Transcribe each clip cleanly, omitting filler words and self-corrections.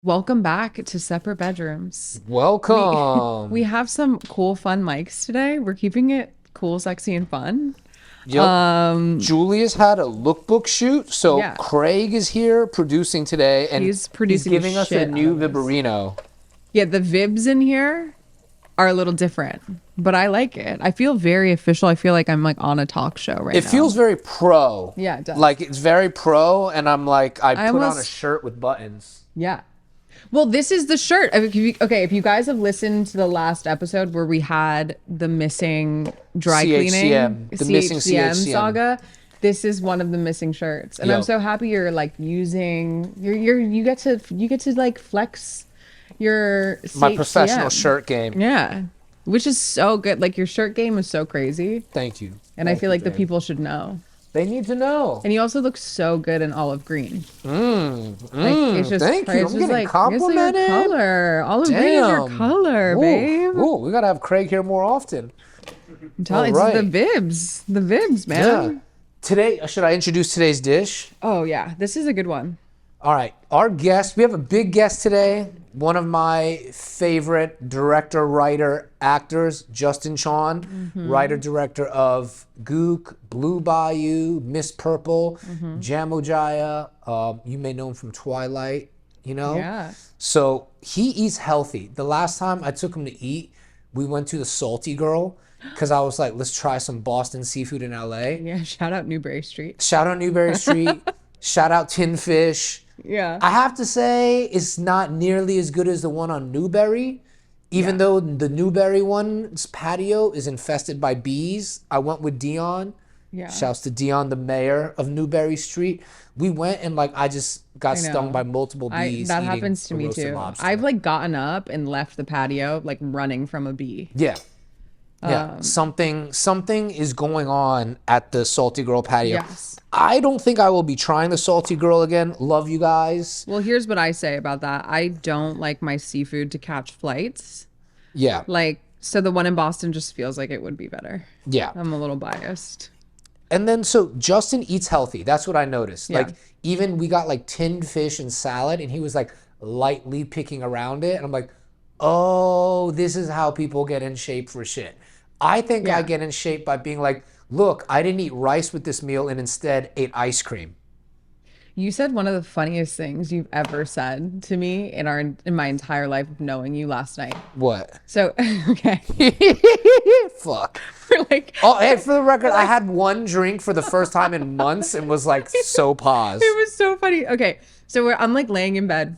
Welcome back to Separate Bedrooms. Welcome. We have some cool, fun mics today. We're keeping it cool, sexy, and fun. Yep. Julia's had a lookbook shoot, so Yeah. Craig is here producing today, and He's producing giving the us a shit new out of this. Viborino. Yeah, the vibs in here are a little different, but I like it. I feel very official. I feel like I'm like on a talk show right now. It feels very pro. Yeah, it does. Like it's very pro, and I'm like, I put on a almost- shirt with buttons. Yeah. Well, this is the shirt. If you guys have listened to the last episode where we had the missing dry cleaning, The missing CHCM saga, this is one of the missing shirts, and I'm Yep. so happy you're like using you get to like flex your My professional CHCM. shirt game. Yeah, which is so good. Like your shirt game is so crazy, Thank you. and I feel like the people should know. They need to know. And you also look so good in olive green. It's just Thank you. it's I'm just getting It's complimented. like your color. Olive green is your Damn. color, Ooh, babe. ooh, we gotta have Craig here more often. I'm telling you, All it's right. the vibs, man. Yeah. Today, should I introduce today's dish? Oh yeah, this is a good one. All right, our guest, we have a big guest today. One of my favorite director, writer, actors, Justin Chon, writer, director of Gook, Blue Bayou, Miss Purple, Jamo Jaya. You may know him from Twilight, you know? Yeah. So he eats healthy. The last time I took him to eat, we went to the Salty Girl because I was like, let's try some Boston seafood in LA. Yeah, shout out Newberry Street. Shout out Newberry Street. Shout out Tin Fish. Yeah. I have to say it's not nearly as good as the one on Newberry. Even though the Newberry one's patio is infested by bees. I went with Dion. Yeah. Shouts to Dion, the mayor of Newberry Street. We went and like I just got stung know. by multiple bees. That eating happens to a me roasted too. lobster. I've like gotten up and left the patio like running from a bee. Yeah. Yeah. Something is going on at the Salty Girl patio. Yes. I don't think I will be trying the Salty Girl again. Love you guys. Well, here's what I say about that. I don't like my seafood to catch flights. Yeah. Like, so the one in Boston just feels like it would be better. Yeah. I'm a little biased. And then so Justin eats healthy. That's what I noticed. Yeah. Like even we got like tinned fish and salad and he was like lightly picking around it. And I'm like, oh, this is how people get in shape for shit. I think I Yeah. get in shape by being like, look, I didn't eat rice with this meal and instead ate ice cream. You said one of the funniest things you've ever said to me in my entire life of knowing you last night. What? So, okay. Fuck. We're like, Oh, hey, for the record, I had one drink for the first time in months and was like so paused. it was so funny. Okay. So I'm like laying in bed.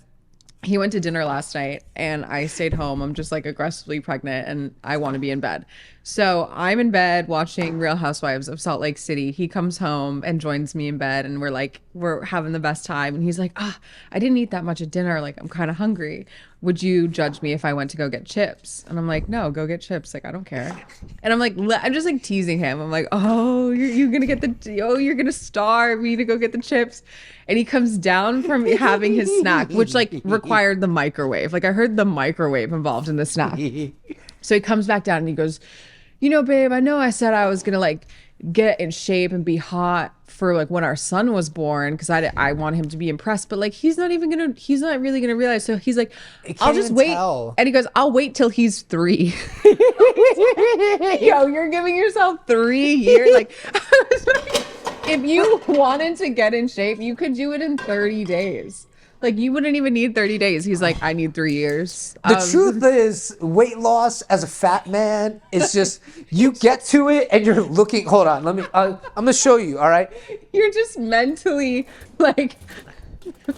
He went to dinner last night and I stayed home. I'm just like aggressively pregnant and I want to be in bed. So I'm in bed watching Real Housewives of Salt Lake City. He comes home and joins me in bed and we're having the best time. And he's like, I didn't eat that much at dinner. Like, I'm kind of hungry. Would you judge me if I went to go get chips? And I'm like, no, go get chips. Like, I don't care. And I'm like, I'm just like teasing him. I'm like, oh, you're going to get you're going to starve me to go get the chips. And he comes down from having his snack, which like required the microwave. Like I heard the microwave involved in the snack. So he comes back down and he goes, you know, babe, I know I said I was going to like get in shape and be hot for like when our son was born because I want him to be impressed, but like he's not really gonna realize. So he's like, I'll just wait. Tell. And he goes, I'll wait till he's 3. Yo, you're giving yourself 3 years. Like if you wanted to get in shape, you could do it in 30 days. Like you wouldn't even need 30 days. He's like, I need 3 years. The truth is, weight loss as a fat man is just, you get to it and you're looking, hold on, I'm going to show you, all right? You're just mentally like,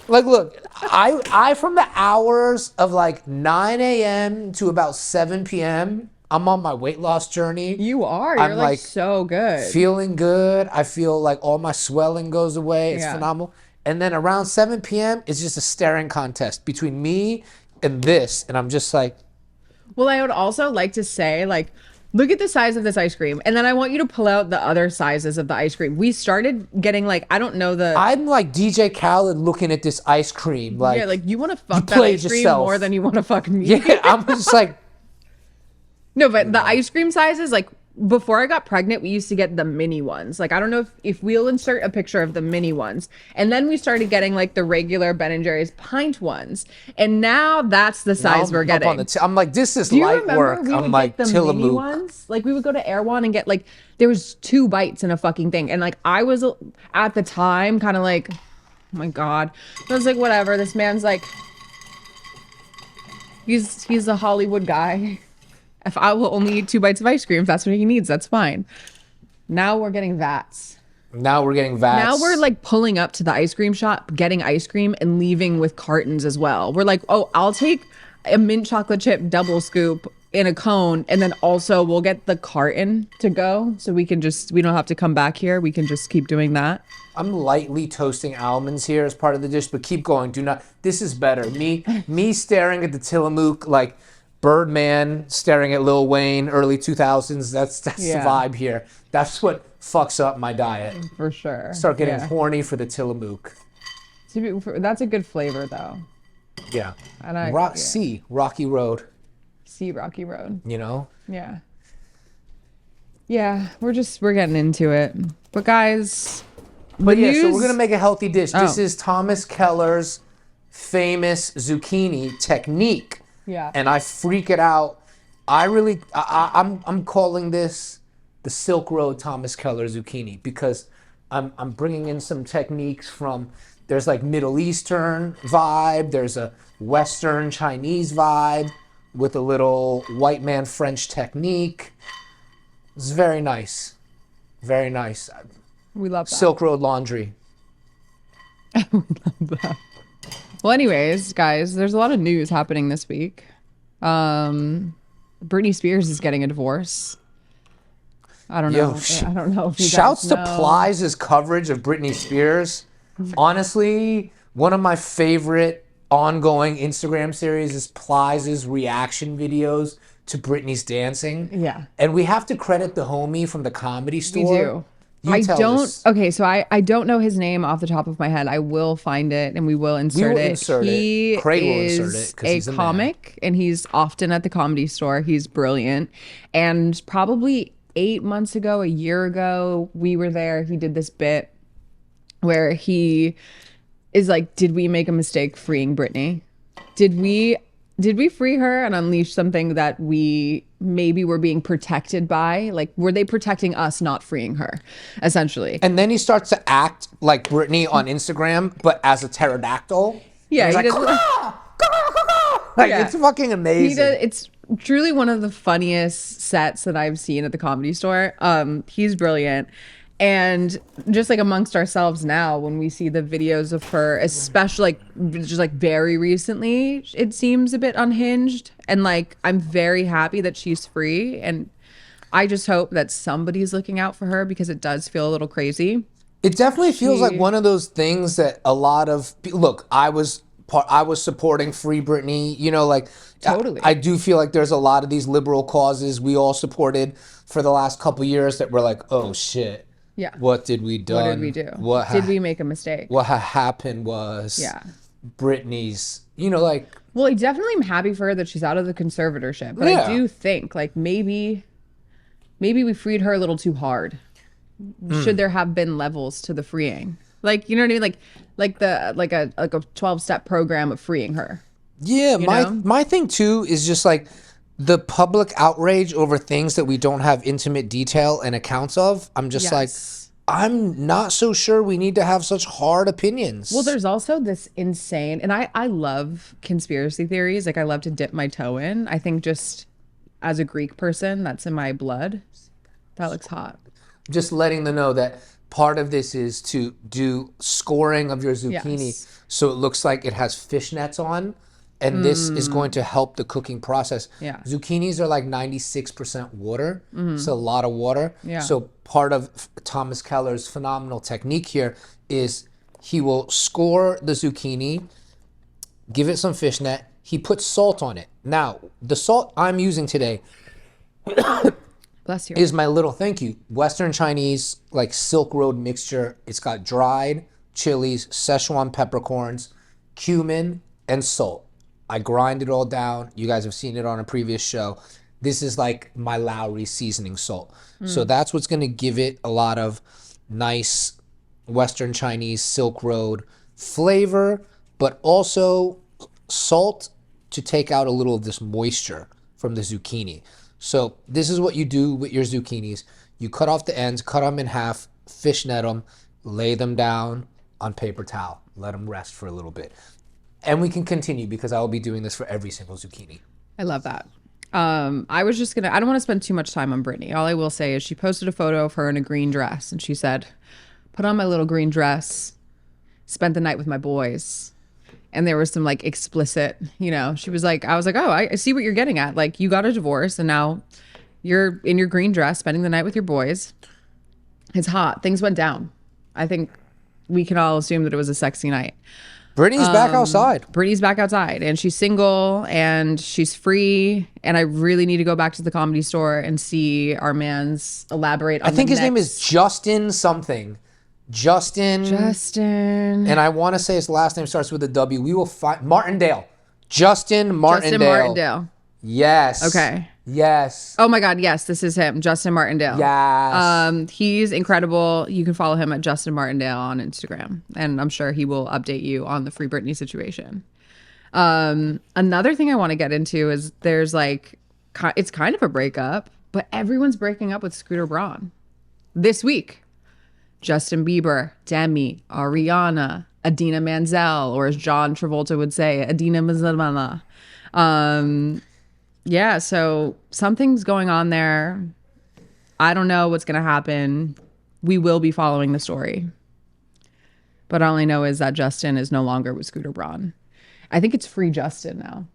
Look, I from the hours of like 9 a.m. to about 7 p.m., I'm on my weight loss journey. you are. You're I'm like like so good. Feeling good. I feel like all my swelling goes away. It's Yeah. phenomenal. And then around 7 p.m., it's just a staring contest between me and this. And I'm just like, Well, I would also like to say, like, look at the size of this ice cream. And then I want you to pull out the other sizes of the ice cream. We started getting, like, I don't know the... I'm like DJ Khaled looking at this ice cream. Like, yeah, like, you want to fuck that played ice cream yourself. more than you want to fuck me. yeah, I'm just like, No, but the ice cream sizes, like, before I got pregnant, we used to get the mini ones. Like, I don't know if we'll insert a picture of the mini ones. And then we started getting like the regular Ben & Jerry's pint ones. And now that's the size Now we're I'm up on getting. the I'm like, this is Do you light remember work. we I'm would like, get the mini Tillamook. ones? Like, we would go to Erewhon and get like, there was 2 bites in a fucking thing. And like, I was at the time kind of like, oh my God. I was like, whatever. This man's like, he's a Hollywood guy. If I will only eat 2 bites of ice cream, if that's what he needs, that's fine. Now we're getting vats. Now we're getting vats. Now we're like pulling up to the ice cream shop, getting ice cream and leaving with cartons as well. We're like, oh, I'll take a mint chocolate chip double scoop in a cone. And then also we'll get the carton to go. So we don't have to come back here. We can just keep doing that. I'm lightly toasting almonds here as part of the dish, but keep going. Do not. This is better. Me staring at the Tillamook like Birdman staring at Lil Wayne, early 2000s. That's the vibe here. That's what fucks up my diet. For sure. Start getting horny for the Tillamook. That's a good flavor though. Yeah. And Rocky Road. See Rocky Road. You know? Yeah. Yeah, we're getting into it. But guys, so we're going to make a healthy dish. This is Thomas Keller's famous zucchini technique. Yeah. And I freak it out. I'm calling this the Silk Road Thomas Keller zucchini because I'm bringing in some techniques from, there's like Middle Eastern vibe, there's a Western Chinese vibe with a little white man French technique. It's very nice. Very nice. We love that. Silk Road laundry. We love that. Well, anyways, guys, there's a lot of news happening this week. Britney Spears is getting a divorce. I don't know. I don't know if you shouts guys know. to Plies' coverage of Britney Spears. Honestly, one of my favorite ongoing Instagram series is Plies' reaction videos to Britney's dancing. Yeah. And we have to credit the homie from the Comedy Store. We do. Okay, so I don't know his name off the top of my head. I will find it and we will insert it. He Craig will is insert it 'cause he's a a comic and he's often at the Comedy Store. He's brilliant. And probably 8 months ago, a year ago, we were there. He did this bit where he is like, did we make a mistake freeing Britney? Did we free her and unleash something that we maybe were being protected by? Like, were they protecting us, not freeing her, essentially? And then he starts to act like Britney on Instagram, but as a pterodactyl. Yeah, he's like, it's fucking amazing. It's truly one of the funniest sets that I've seen at the Comedy Store. He's brilliant. And just like amongst ourselves now, when we see the videos of her, especially like just like very recently, it seems a bit unhinged. And like, I'm very happy that she's free. And I just hope that somebody's looking out for her because it does feel a little crazy. It definitely feels like one of those things that a lot of look, I was supporting Free Britney, you know, like totally. I do feel like there's a lot of these liberal causes we all supported for the last couple years that were like, oh shit. Yeah. What did we do? What did we do? Did we make a mistake? What happened was Britney's, you know, like. Well, I definitely am happy for her that she's out of the conservatorship. But I do think like maybe we freed her a little too hard. Should there have been levels to the freeing? Like, you know what I mean? Like a 12-step program of freeing her. Yeah, my thing too is just like the public outrage over things that we don't have intimate detail and accounts of. I'm just like, I'm not so sure we need to have such hard opinions. Well, there's also this insane, and I love conspiracy theories. Like, I love to dip my toe in. I think just as a Greek person, that's in my blood. That looks hot. Just letting them know that part of this is to do scoring of your zucchini so it looks like it has fishnets on. And this is going to help the cooking process. Yeah. Zucchinis are like 96% water. It's a lot of water. Yeah. So part of Thomas Keller's phenomenal technique here is he will score the zucchini, give it some fishnet. He puts salt on it. Now, the salt I'm using today bless you, is my little, thank you, Western Chinese like Silk Road mixture. It's got dried chilies, Szechuan peppercorns, cumin, and salt. I grind it all down. You guys have seen it on a previous show. This is like my Lowry seasoning salt. So that's what's going to give it a lot of nice Western Chinese Silk Road flavor, but also salt to take out a little of this moisture from the zucchini. So this is what you do with your zucchinis. You cut off the ends, cut them in half, fishnet them, lay them down on paper towel, let them rest for a little bit. And we can continue because I will be doing this for every single zucchini. I love that. I was just I don't want to spend too much time on Brittany. All I will say is she posted a photo of her in a green dress and she said, put on my little green dress, spent the night with my boys. And there was some like explicit, she was like, I was like, oh, I see what you're getting at. Like you got a divorce and now you're in your green dress, spending the night with your boys. It's hot. Things went down. I think we can all assume that it was a sexy night. Brittany's back outside. Brittany's back outside and she's single and she's free. And I really need to go back to the Comedy Store and see our man's elaborate on I think his name is Justin something. Justin. And I want to say his last name starts with a W. We will find Martindale. Justin Martindale. Yes. Okay. Yes. Oh my God. Yes, this is him, Justin Martindale. Yes. He's incredible. You can follow him at Justin Martindale on Instagram, and I'm sure he will update you on the Free Britney situation. Another thing I want to get into is there's like, it's kind of a breakup, but everyone's breaking up with Scooter Braun this week. Justin Bieber, Demi, Ariana, Adina Menzel, or as John Travolta would say, Adina Menzel. Yeah, so something's going on there. I don't know what's going to happen. We will be following the story. But all I know is that Justin is no longer with Scooter Braun. I think it's Free Justin now.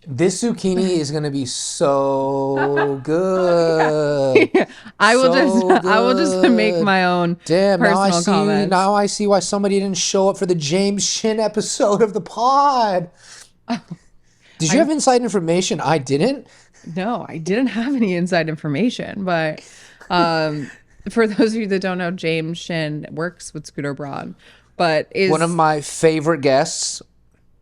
This zucchini is going to be so good. I will just make my own personal comments. Now I see why somebody didn't show up for the James Shin episode of the pod. Did you have inside information? I didn't. No, I didn't have any inside information. But for those of you that don't know, James Shin works with Scooter Braun, but is one of my favorite guests.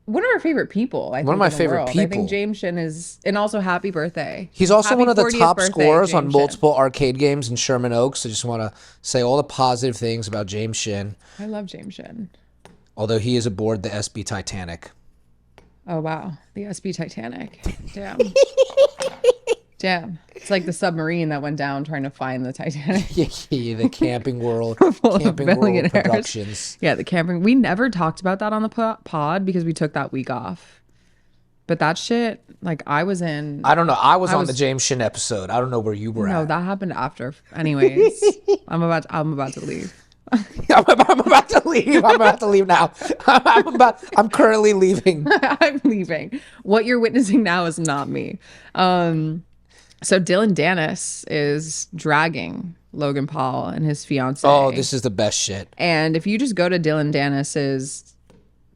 One of our favorite people. I think, one of my favorite people. I think James Shin is, and also happy birthday. He's also happy one of the top birthday, scorers James on Shin. multiple arcade games in Sherman Oaks. I just want to say all the positive things about James Shin. I love James Shin. Although he is aboard the SB Titanic. Oh, wow. The SB Titanic. Damn. Damn. It's like the submarine that went down trying to find the Titanic. Yeah, the Camping World. Camping World Productions. Yeah, the camping. We never talked about that on the pod because we took that week off. But that shit, like I was in. I don't know. I was on the James Shin episode. I don't know where you were at. No, that happened after. Anyways, I'm about to leave. I'm about to leave. I'm about to leave now. I'm currently leaving. I'm leaving. What you're witnessing now is not me. So Dylan Dennis is dragging Logan Paul and his fiance. Oh, this is the best shit. And if you just go to Dylan Dennis's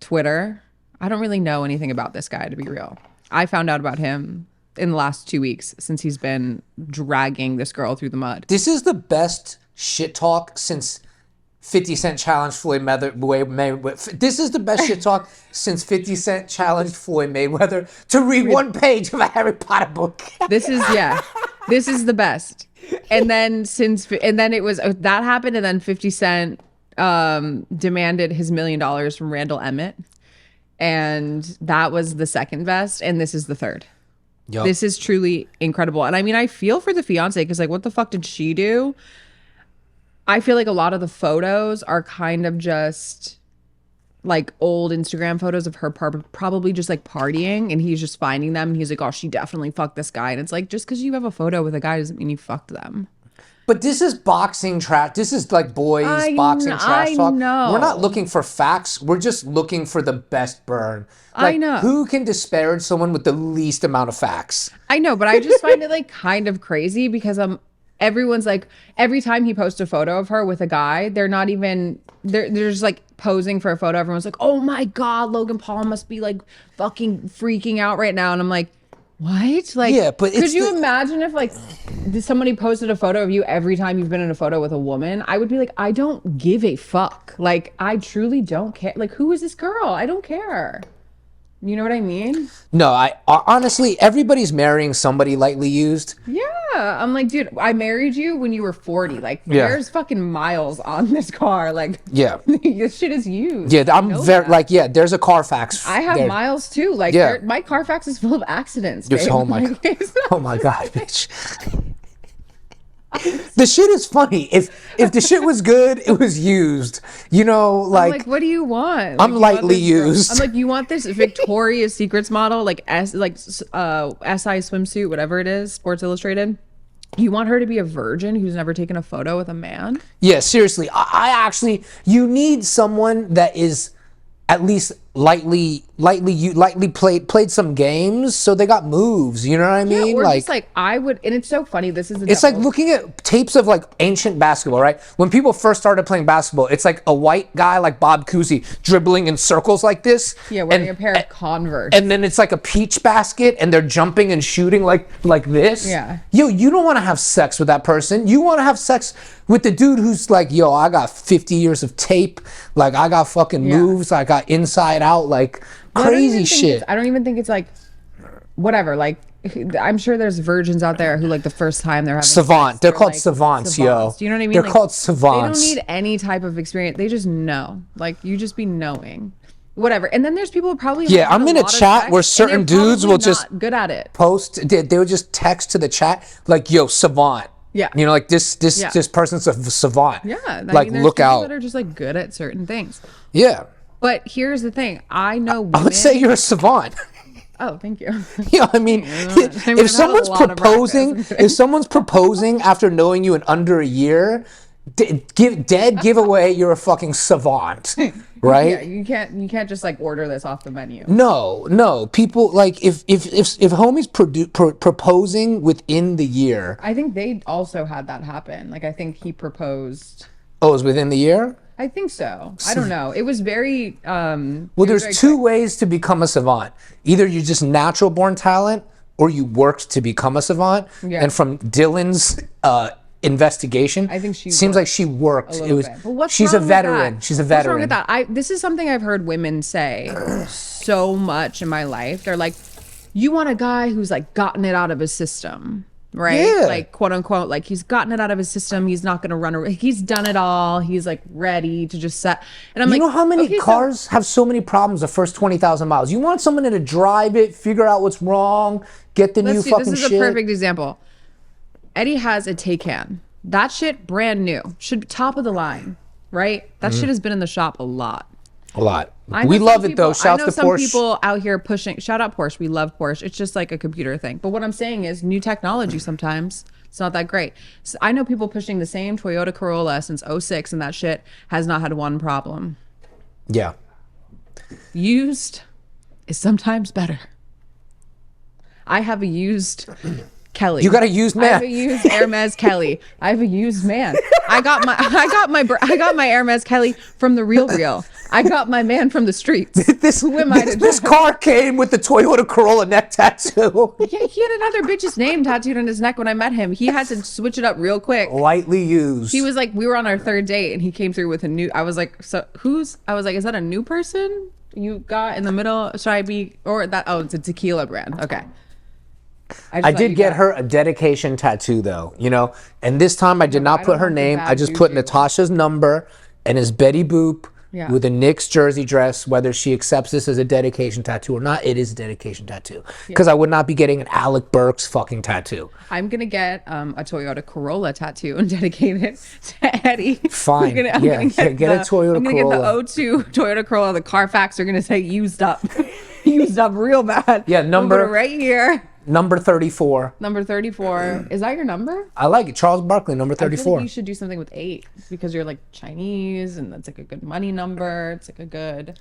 Twitter, I don't really know anything about this guy, to be real. I found out about him in the last 2 weeks since he's been dragging this girl through the mud. This is the best shit talk since 50 Cent challenged Floyd Mayweather. This is the best shit talk since 50 Cent challenged Floyd Mayweather to read one page of a Harry Potter book. This is the best. And then it was that happened, and then 50 Cent demanded his $1 million from Randall Emmett, and that was the second best, and this is the third. Yep. This is truly incredible. And I mean, I feel for the fiance because like, what the fuck did she do? I feel like a lot of the photos are kind of just like old Instagram photos of her probably just like partying, and he's just finding them and he's like, oh, she definitely fucked this guy. And it's like, just because you have a photo with a guy doesn't mean you fucked them. But this is boxing trash. This is like boys boxing trash talk. Know. We're not looking for facts. We're just looking for the best burn. Like, I know. Who can disparage someone with the least amount of facts? I know, but I just find it like kind of crazy because everyone's like, every time he posts a photo of her with a guy, they're not even, they're just like posing for a photo. Everyone's like, oh my God, Logan Paul must be like fucking freaking out right now. And I'm like, what? Like, yeah, but could you imagine if like somebody posted a photo of you every time you've been in a photo with a woman? I would be like, I don't give a fuck. Like, I truly don't care. Like, who is this girl? I don't care. You know what I mean? No, I honestly, everybody's marrying somebody lightly used. Yeah. I'm like, dude, I married you when you were 40. Like, Yeah. there's fucking miles on this car. Like, Yeah. this shit is used. Yeah, I I'm know very that. like, yeah, there's a Carfax. I have there. miles too. Like, Yeah. my Carfax is full of accidents. Just, Babe. oh my, Like, it's not- oh my God, bitch. The shit is funny. If the shit was good, it was used. You know, I'm like, like, what do you want? I'm Like, you want lightly this used. I'm like, you want this Victoria's Secrets model, like SI swimsuit, whatever it is, Sports Illustrated. You want her to be a virgin who's never taken a photo with a man? yeah, seriously. I actually, you need someone that is at least lightly played some games, so they got moves. You know what I mean? Or just like I would, and it's so funny. This is it's like looking at tapes of like ancient basketball, right? When people first started playing basketball, it's like a white guy like Bob Cousy dribbling in circles like this. yeah, wearing a pair of Converse. And then it's like a peach basket and they're jumping and shooting like this. Yeah. Yo, you don't want to have sex with that person. You want to have sex with the dude who's like, yo, I got 50 years of tape. Like, I got fucking moves. I got inside out, like crazy shit. I don't even think it's like, whatever. Like, I'm sure there's virgins out there who like the first time they're having Savant. sex, They're like, called savants, yo. Do you know what I mean? They're Like, called savants. They don't need any type of experience. They just know. Like, you just be knowing. Whatever. And then there's people who probably Yeah, have I'm a in a lot of chat sex, where and certain they're dudes will probably just not good at it. post. They would just text to the chat like, yo, savant. Yeah. You know, like this person's a savant. Yeah. I Like, mean, there's look people out. that are just like good at certain things. Yeah. But here's the thing. I know women. I would say you're a savant. Oh, thank you. Yeah, I mean, if someone's proposing, if someone's proposing after knowing you in under a year, dead giveaway, you're a fucking savant, right? Yeah, you can't just like order this off the menu. No. People like if homies proposing within the year. I think they also had that happen. Like, I think he proposed. Oh, it was within the year? I think so. I don't know. It was very. Well, there's two ways to become a savant. Either you're just natural born talent, or you worked to become a savant. Yeah. And from Dylan's investigation, I think she seems like she worked. a It was. little bit. But what's She's a wrong with veteran. that? She's a What's wrong veteran. with that? This is something I've heard women say so much in my life. They're like, you want a guy who's like gotten it out of his system. Right? Yeah. Like, quote unquote, like he's gotten it out of his system. He's not going to run away. He's done it all. He's like ready to just set. And I'm You like, know how many okay, cars have so many problems the first 20,000 miles? You want someone to drive it, figure out what's wrong, get the new Let's see, fucking this is shit. a perfect example. Eddie has a Taycan. That shit brand new. Should be top of the line, right? That shit has been in the shop a lot. A lot. I know We some love it people- though. Shout I know to some Porsche. people out here pushing. Shout out Porsche. We love Porsche. It's just like a computer thing. But what I'm saying is, new technology sometimes it's not that great. So I know people pushing the same Toyota Corolla since '06, and that shit has not had one problem. Yeah. Used is sometimes better. I have a used Kelly. You got a used man. I have a used Hermes Kelly. I have a used man. I got my Hermes Kelly from the Real. I got my man from the streets. Who am I to This judge? car came with the Toyota Corolla neck tattoo. Yeah, he had another bitch's name tattooed on his neck when I met him. He had to switch it up real quick. Lightly used. He was like, we were on our third date, and he came through with a new. I was like, I was like, is that a new person you got in the middle? Should I be or that? Oh, it's a tequila brand. Okay. I did get her a dedication tattoo though, you know, and this time I did not put her name. I just put Natasha's number and it's Betty Boop with a Knicks jersey dress. Whether she accepts this as a dedication tattoo or not, it is a dedication tattoo because I would not be getting an Alec Burks fucking tattoo. I'm gonna get a Toyota Corolla tattoo and dedicate it to Eddie. Fine. I'm Get a Toyota I'm gonna Corolla. get the 02 Toyota Corolla. The Carfax are gonna say used up, used up real bad. Yeah, I'm number- gonna put it right here. Number 34. Number 34. Is that your number? I like it. Charles Barkley, number I feel 34. like you should do something with 8 because you're like Chinese and that's like a good money number. It's like a good.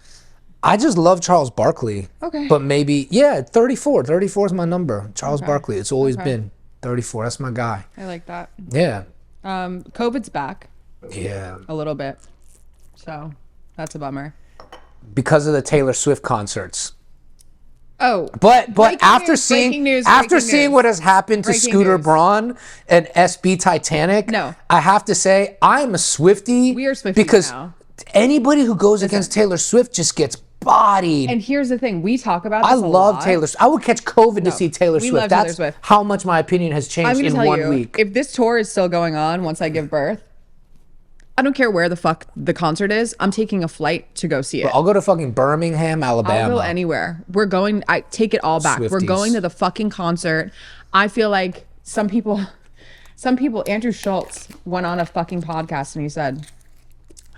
I just love Charles Barkley. Okay. But maybe, 34. 34 is my number. Charles Barkley. It's always been 34. That's my guy. I like that. Yeah. COVID's back Yeah. a little bit, so that's a bummer. Because of the Taylor Swift concerts. Oh, But breaking after news, seeing breaking news, after breaking seeing news. what has happened to Breaking Scooter news. Braun and SB Titanic, No. I have to say I'm a Swiftie. We are Swifties because now. anybody who goes against Taylor Swift just gets bodied. And here's the thing, we talk about this I a love lot. Taylor Swift. I would catch COVID to see Taylor we Swift. love Taylor That's Swift. how much my opinion has I'm changed gonna in tell 1 you, week. if this tour is still going on once I give birth, I don't care where the fuck the concert is. I'm taking a flight to go see it. I'll go to fucking Birmingham, Alabama. I'll go anywhere. We're going. I take it all back. We're Swifties. going to the fucking concert. I feel like some people. Andrew Schultz went on a fucking podcast and he said,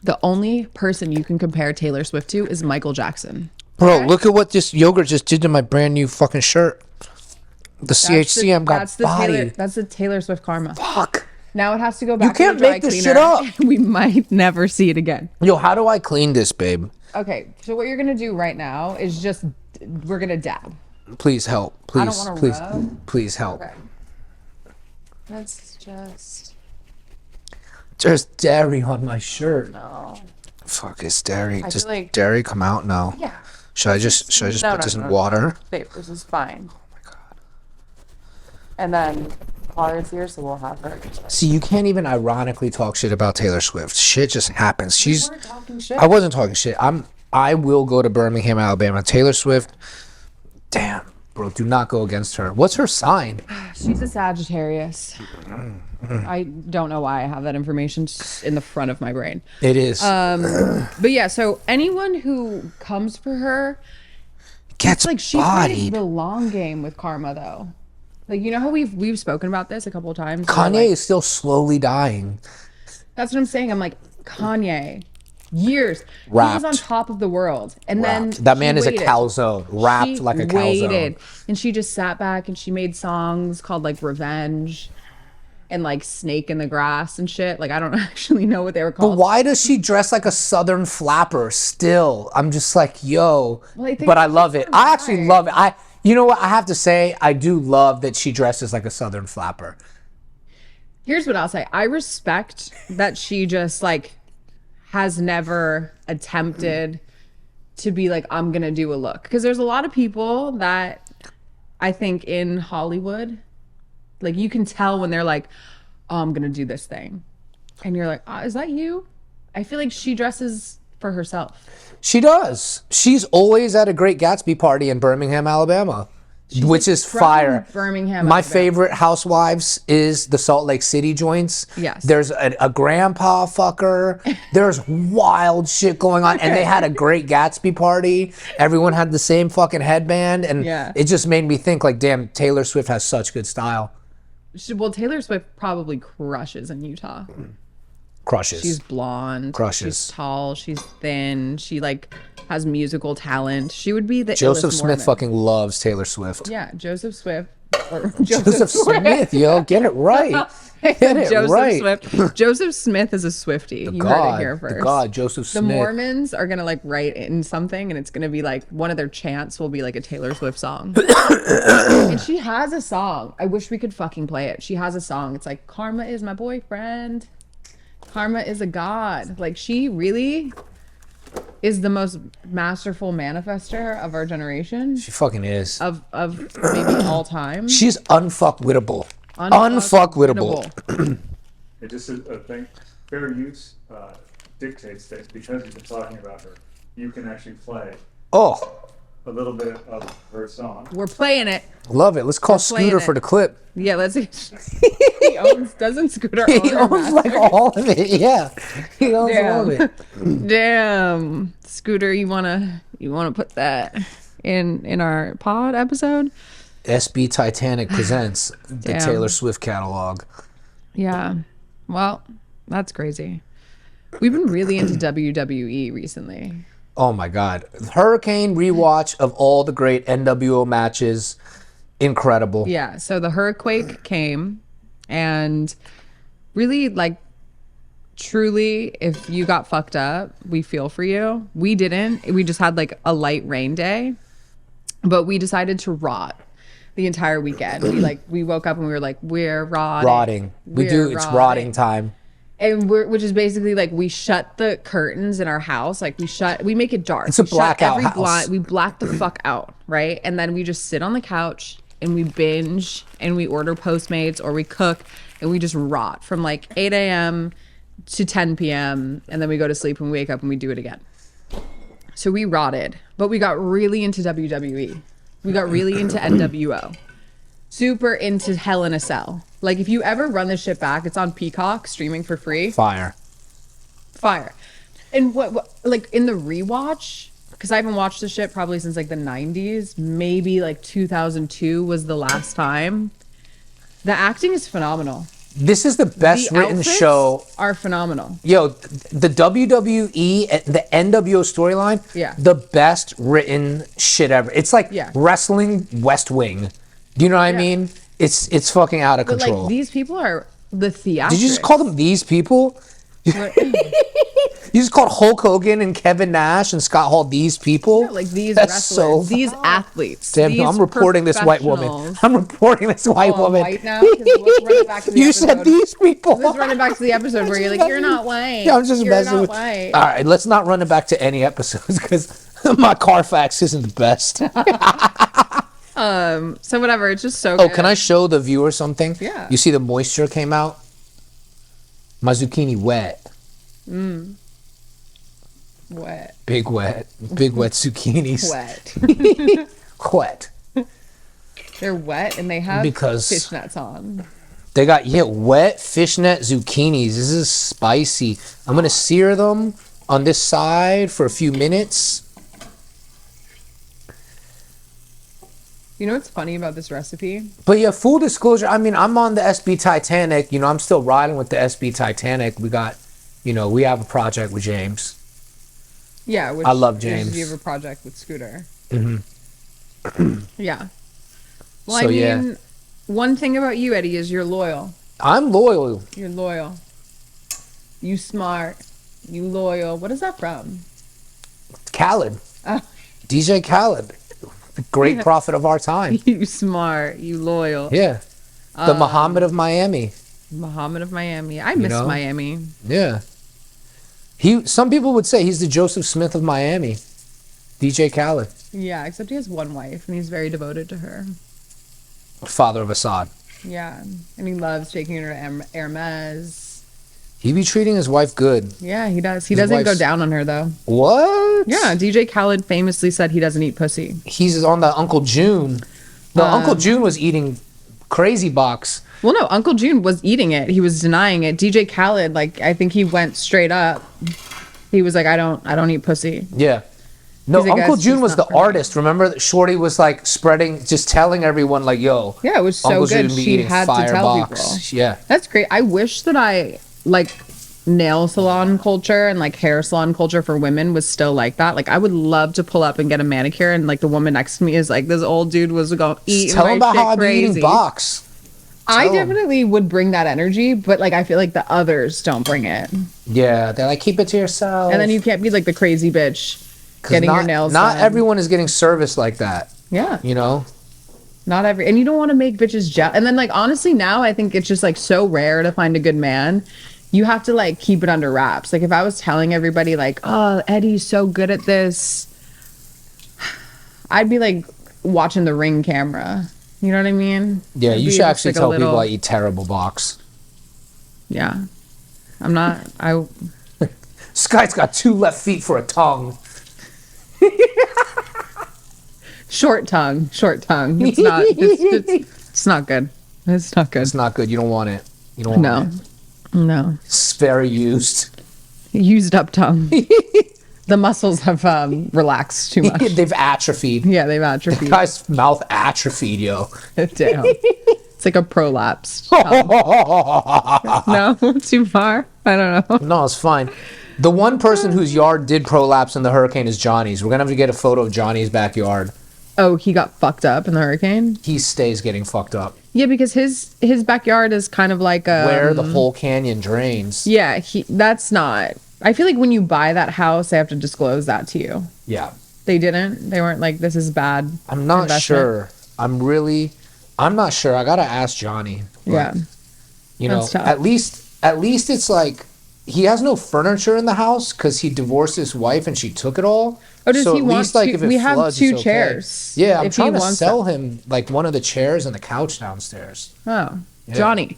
the only person you can compare Taylor Swift to is Michael Jackson. Bro, look at what this yogurt just did to my brand new fucking shirt. The CHCM got bodied. That's the Taylor Swift karma. Fuck. Now it has to go back. You can't to the dry make this cleaner. shit up. We might never see it again. Yo, how do I clean this, babe? Okay, so what you're gonna do right now is just we're gonna dab. Please help. Please, I don't wanna please, rub. please help. Okay. Let's just. There's dairy on my shirt. No. Fuck, is dairy? I Does feel like- dairy come out? No. Yeah. Should I just put this in water? Babe, this is fine. Oh my god. And then Clara's here, so we'll have her. See, you can't even ironically talk shit about Taylor Swift. Shit just happens. She's. We're talking shit. I wasn't talking shit. I will go to Birmingham, Alabama. Taylor Swift. Damn, bro, do not go against her. What's her sign? She's a Sagittarius. I don't know why I have that information in the front of my brain. It is. But yeah, so anyone who comes for her, Gets like she plays bodied. the long game with karma though. Like, you know how we've spoken about this a couple of times. where, Kanye like, is still slowly dying. that's what I'm saying. I'm like, Kanye, years. He Wrapped. was on top of the world. And then That man she is waited. a calzone. Wrapped She like a calzone. waited. And she just sat back and she made songs called like Revenge and like Snake in the Grass and shit. Like, I don't actually know what they were But called. why does she dress like a southern flapper still? I'm just like, yo. Well, I think But I that's love her it. I actually vibe. love it. You know what? I have to say, I do love that she dresses like a southern flapper. Here's what I'll say. I respect that she just like has never attempted to be like, I'm gonna do a look. Because there's a lot of people that I think in Hollywood, like you can tell when they're like, oh, I'm gonna do this thing. And you're like, is that you? I feel like she dresses for herself. She does. She's always at a Great Gatsby party in Birmingham, Alabama, which is from fire. Birmingham, My Alabama. favorite housewives is the Salt Lake City joints. Yes. There's a grandpa fucker. There's wild shit going on. And they had a Great Gatsby party. Everyone had the same fucking headband. And Yeah. it just made me think like, damn, Taylor Swift has such good style. Well, Taylor Swift probably crushes in Utah. Crushes. She's blonde. Crushes. She's tall. She's thin. She like has musical talent. She would be the Joseph illest Smith Mormon. fucking loves Taylor Swift. Yeah, Joseph Swift. Or Joseph Smith, yo, get it right. Get it Joseph right. Swift. Joseph Smith is a Swiftie. You heard it here first. The God, Joseph The Smith. Mormons are gonna like write in something, and it's gonna be like one of their chants will be like a Taylor Swift song. And she has a song. I wish we could fucking play it. She has a song. It's like Karma is my boyfriend. Karma is a god. Like she really is the most masterful manifester of our generation. She fucking is. Of maybe all time. She's unfuckwittable. Unfuckwittable. It just is a thing. Fair use dictates that because you've been talking about her, you can actually play Oh, a little bit of her song. We're playing it. love it. Let's call playing Scooter it. for the clip. Yeah, let's doesn't Scooter He own our owns like all of it. Yeah, he owns all of it. Damn. Scooter, you wanna put that in our pod episode? SB Titanic presents the Damn. Taylor Swift catalog. Yeah. Well, that's crazy. We've been really into WWE recently. Oh my God. Hurricane rewatch of all the great NWO matches. Incredible. Yeah. So the hurricane came, and really, like, truly, if you got fucked up, we feel for you. We didn't. We just had like a light rain day, but we decided to rot the entire weekend. We woke up and we were like, we're rotting. Rotting. It's rotting time. And which is basically like we shut the curtains in our house. Like we make it dark. It's a We shut blackout every house. We black the fuck out, right? And then we just sit on the couch and we binge and we order Postmates or we cook and we just rot from like 8 a.m. to 10 p.m. and then we go to sleep and we wake up and we do it again. So we rotted, but we got really into WWE. We got really into NWO. Super into Hell in a Cell. Like, if you ever run this shit back, it's on Peacock, streaming for free. Fire. And what like, in the rewatch, because I haven't watched this shit probably since, like, the 90s. Maybe, like, 2002 was the last time. The acting is phenomenal. This is the best The written outfits show. are phenomenal. Yo, the WWE, the NWO storyline, Yeah. the best written shit ever. It's like Yeah. wrestling West Wing. Do you know what I mean? It's fucking out of But, control. like, these people are the theatrics. Did you just call them these people? You just called Hulk Hogan and Kevin Nash and Scott Hall these people? Yeah, like, these That's wrestlers, these athletes. Damn, these I'm reporting this white woman. professionals. I'm reporting this white Oh, I'm woman. white now? 'Cause let's run it back to the You episode. said these people. Let's run it back to the episode where you're like, you're not white. Yeah, I'm just You're messing not with. white. All right, let's not run it back to any episodes because my Carfax isn't the best. So whatever, it's just so Oh, good. can I show the viewer something? Yeah. You see the moisture came out? My zucchini wet. Wet. Big wet. Big wet zucchinis. Wet. Wet. They're wet and they have Because- fishnets on. They got, wet fishnet zucchinis. This is spicy. I'm going to sear them on this side for a few minutes. You know what's funny about this recipe? But yeah, full disclosure, I mean, I'm on the SB Titanic. You know, I'm still riding with the SB Titanic. We got, we have a project with James. Yeah, which I love is James. You have a project with Scooter. Mm-hmm. Yeah. Well, So, I mean, yeah. one thing about you, Eddie, is you're loyal. I'm loyal. You're loyal. You smart. You loyal. What is that from? Khaled. Oh. DJ Khaled. The great prophet of our time. You smart. You loyal. Yeah. The Muhammad of Miami. Muhammad of Miami. I miss know? Miami. Yeah. Some people would say he's the Joseph Smith of Miami. DJ Khaled. Yeah, except he has one wife and he's very devoted to her. Father of Assad. Yeah, and he loves taking her to Hermes. He be treating his wife good. Yeah, he does. He His doesn't go wife's- down on her though. What? Yeah, DJ Khaled famously said he doesn't eat pussy. He's on the Uncle June. No, Uncle June was eating crazy box. Well, no, Uncle June was eating it. He was denying it. DJ Khaled, like, I think he went straight up. He was like, I don't eat pussy. Yeah. No, He's like, Uncle "Guys, June it's was not the for me." artist. Remember that Shorty was like spreading, just telling everyone like, yo. Yeah, it was so Uncle good. June be She eating had to fire tell box. people. Yeah. That's great. I wish that nail salon culture and like hair salon culture for women was still like that. Like, I would love to pull up and get a manicure and like the woman next to me is like, this old dude was going to eat Tell my him about shit how I be crazy. eating box. I Tell 'em. definitely would bring that energy, but like I feel like the others don't bring it. Yeah, they're like, keep it to yourself. And then you can't be like the crazy bitch 'Cause getting not, your nails Not done. everyone is getting service like that. Yeah. You know? Not every, and you don't want to make bitches jealous. And then like honestly now I think it's just like so rare to find a good man. You have to like keep it under wraps. Like if I was telling everybody like, oh, Eddie's so good at this, I'd be like watching the Ring camera. You know what I mean? Yeah, It'd you be should just, actually like, a tell people little- I eat terrible box. Yeah. I'm not, This guy's got 2 left feet for a tongue. short tongue. It's not, it's not good. It's not good. It's not good. You don't want it. You don't want it. No. It's very used. Used up tongue. The muscles have relaxed too much. They've atrophied. Yeah, they've atrophied. Guy's mouth atrophied, yo. Damn. It's like a prolapse. No, too far. I don't know. No, it's fine. The one person whose yard did prolapse in the hurricane is Johnny's. We're gonna have to get a photo of Johnny's backyard. Oh, he got fucked up in the hurricane? He stays getting fucked up. Yeah, because his backyard is kind of like a Where the whole canyon drains. Yeah, that's not. I feel like when you buy that house, they have to disclose that to you. Yeah. They didn't. They weren't like, this is bad. I'm not investment. sure. I'm not sure. I gotta ask Johnny. But, Yeah. You know, That's tough. at least it's like he has no furniture in the house because he divorced his wife and she took it all. Oh, does so he at want least, like, to- if it we have floods, 2 it's okay. chairs. Yeah, I'm if he trying to wants sell them. him like one of the chairs and the couch downstairs. Oh, Yeah. Johnny.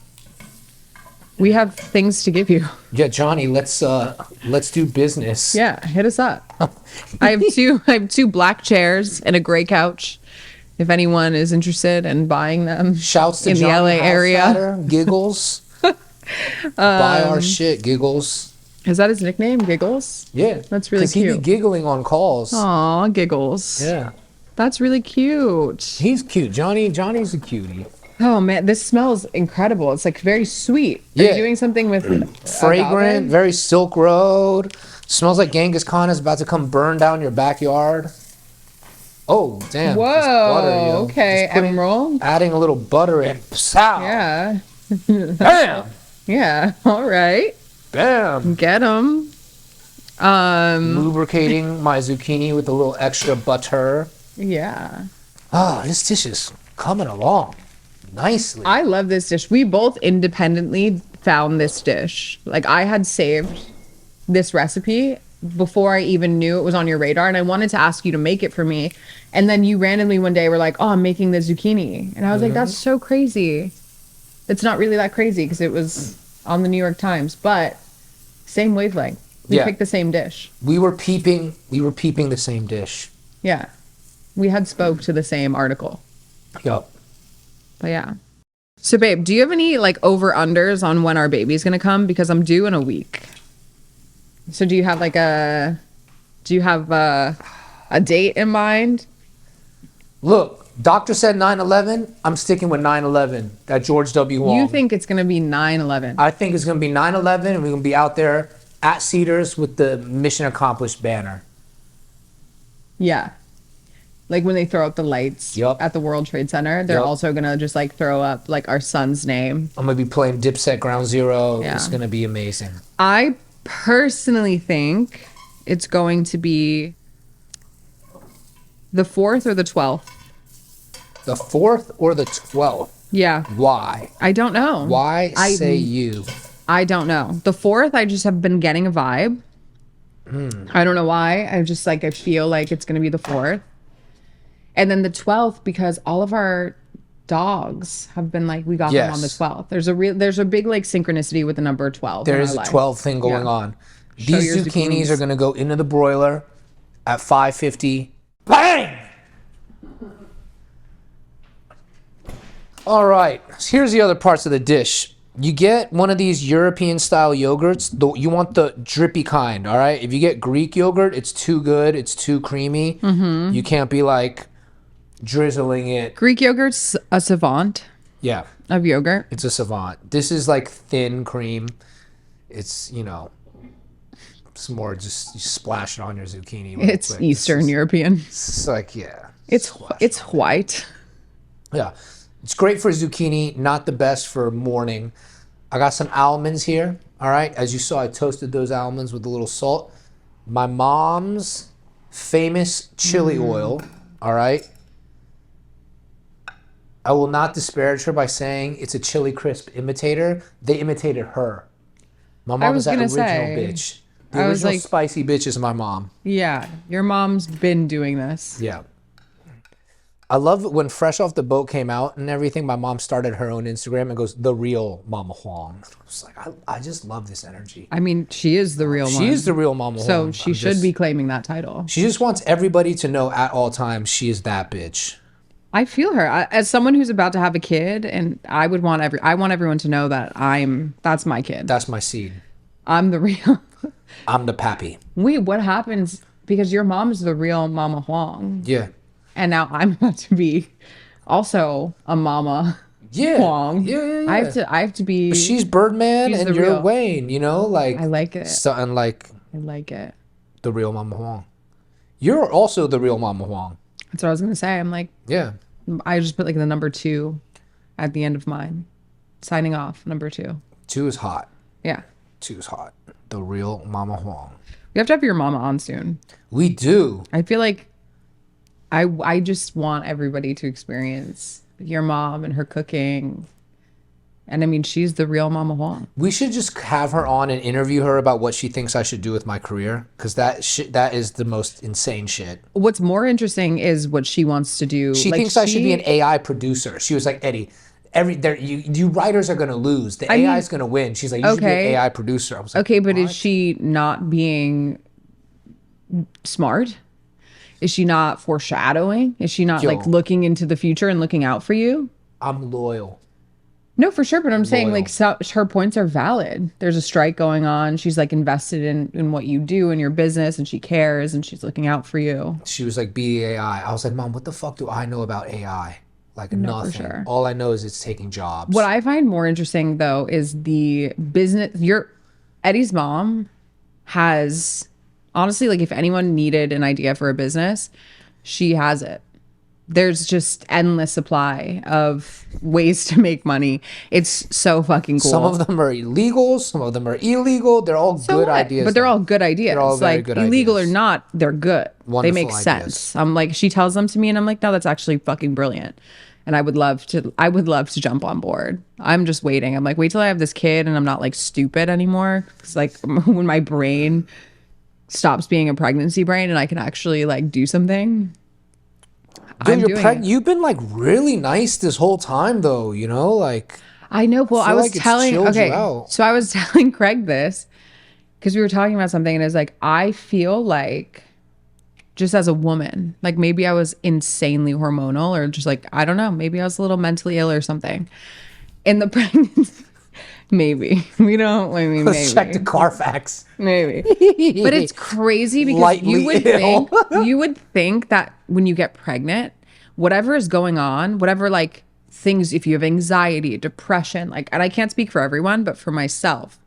We have things to give you. Yeah, Johnny, let's do business. Yeah, hit us up. I have two black chairs and a gray couch. If anyone is interested in buying them, Shouts to in Johnny the LA area. Halffatter, Giggles. Buy our shit, Giggles. Is that his nickname, Giggles? Yeah, That's really He'd be cute. giggling on calls. Aw, Giggles. Yeah, That's really cute. he's cute. Johnny's a cutie. Oh man, this smells incredible. It's like very sweet. Are Yeah. you doing something with Fragrant, agave? very Silk Road. Smells like Genghis Khan is about to come burn down your backyard. Oh, damn. Whoa, Just butter, yo. okay, Just putting- Emerald. Adding a little butter in. Pow. Yeah. Bam. Yeah. All right. Bam. Get them. Lubricating my zucchini with a little extra butter. Yeah. Ah, this dish is coming along nicely. I love this dish. We both independently found this dish. Like I had saved this recipe before I even knew it was on your radar, and I wanted to ask you to make it for me. And then you randomly one day were like, "Oh, I'm making the zucchini," and I was like, "That's so crazy." It's not really that crazy because it was on the New York Times, but same wavelength. We Yeah. picked the same dish. We were peeping the same dish. Yeah, we had spoke to the same article. Yup. But yeah. So babe, do you have any like over unders on when our baby's gonna come? Because I'm due in a week. So do you have a date in mind? Look, doctor said 9/11. I'm sticking with 9/11. That George W. Long. You think it's gonna be 9/11? I think it's going to be 9/11, and we're going to be out there at Cedars with the Mission Accomplished banner. Yeah. Like when they throw up the lights Yup. at the World Trade Center, they're Yup. also gonna just like throw up like our son's name. I'm going to be playing Dipset Ground Zero. Yeah. It's going to be amazing. I personally think it's going to be the 4th or the 12th. The 4th or the 12th? Yeah. Why? I don't know. Why say you? I don't know. The 4th, I just have been getting a vibe. I don't know why. I just like, I feel like it's going to be the 4th. And then the 12th, because all of our dogs have been like, we got them on the Yes. 12th. There's a big like synchronicity with the number 12. There in is our a life. 12 thing going Yeah. on. Show These your zucchinis zucchinis. are going to go into the broiler at 550. Bang! All right. Here's the other parts of the dish. You get one of these European style yogurts. You want the drippy kind, all right? If you get Greek yogurt, it's too good. It's too creamy. Mm-hmm. You can't be like drizzling it. Greek yogurt's a savant Yeah, of yogurt. it's a savant. This is like thin cream. It's, it's more just you splash it on your zucchini. real It's quick. Eastern European. It's like, yeah. It's white. Yeah. It's great for zucchini, not the best for morning. I got some almonds here. All right. As you saw, I toasted those almonds with a little salt. My mom's famous chili oil. All right. I will not disparage her by saying it's a chili crisp imitator. They imitated her. My mom was is that gonna original say, bitch. The I was original like- spicy bitch is my mom. Yeah, your mom's been doing this. Yeah. I love it when Fresh Off the Boat came out and everything. My mom started her own Instagram and goes, "The real Mama Huang." I was like, I just love this energy. I mean, she is the real one. She is the real Mama So Huang. she should be claiming that title. She just wants everybody to know at all times she is that bitch. I feel her as someone who's about to have a kid, and I want everyone to know that that's my kid. That's my seed. I'm the real. I'm the pappy. Wait, what happens? Because your mom's the real Mama Huang, Yeah. and now I'm about to be also a Mama Yeah. Huang. Yeah. I have to be. But she's Birdman She's and the you're real. Wayne, like I like it. something like I like it. the real Mama Huang. You're also the real Mama Huang. That's what I was gonna say. I'm like, Yeah. I just put like the number 2 at the end of mine. Signing off, number 2. 2 is hot. Yeah. 2 is hot. The real Mama Huang. We have to have your mama on soon. We do. I feel like I just want everybody to experience your mom and her cooking. And I mean, she's the real Mama Huang. We should just have her on and interview her about what she thinks I should do with my career, because that is the most insane shit. What's more interesting is what she wants to do. She Like, thinks I should be an AI producer. She was like, Eddie, you writers are gonna lose. The I AI mean, is gonna win. She's like, you should be an okay. AI producer. I was like, Okay, but is what? she not being smart? Is she not foreshadowing? Is she not Yo. like looking into the future and looking out for you? I'm loyal. No, for sure. But I'm saying Loyal. like her points are valid. There's a strike going on. She's like invested in what you do in your business, and she cares, and she's looking out for you. She was like, be the AI. I was like, Mom, what the fuck do I know about AI? Like No, for nothing. sure. All I know is it's taking jobs. What I find more interesting though is the business. Eddie's mom has honestly, like, if anyone needed an idea for a business, she has it. There's just endless supply of ways to make money. It's so fucking cool. Some of them are illegal. Some of them are illegal. They're all So good what? ideas. But they're though. all good ideas. They're all very like good illegal ideas. or not, they're good. They Wonderful make ideas. sense. I'm like, she tells them to me, and I'm like, no, that's actually fucking brilliant. And I would love to jump on board. I'm just waiting. I'm like, wait till I have this kid and I'm not like stupid anymore. Because like when my brain stops being a pregnancy brain and I can actually like do something. Dude, doing it. you've been like really nice this whole time, though. You know, like I know. Well, I feel was like it's telling. chilled you Okay, out. so I was telling Craig this because we were talking about something, and it's like I feel like just as a woman, like maybe I was insanely hormonal, or just like I don't know, maybe I was a little mentally ill or something in the pregnancy. Maybe we don't. I mean, Let's check the maybe, Carfax. maybe. But it's crazy because Lightly ill. you would think that when you get pregnant, whatever is going on, whatever like things, if you have anxiety, depression, like, and I can't speak for everyone, but for myself,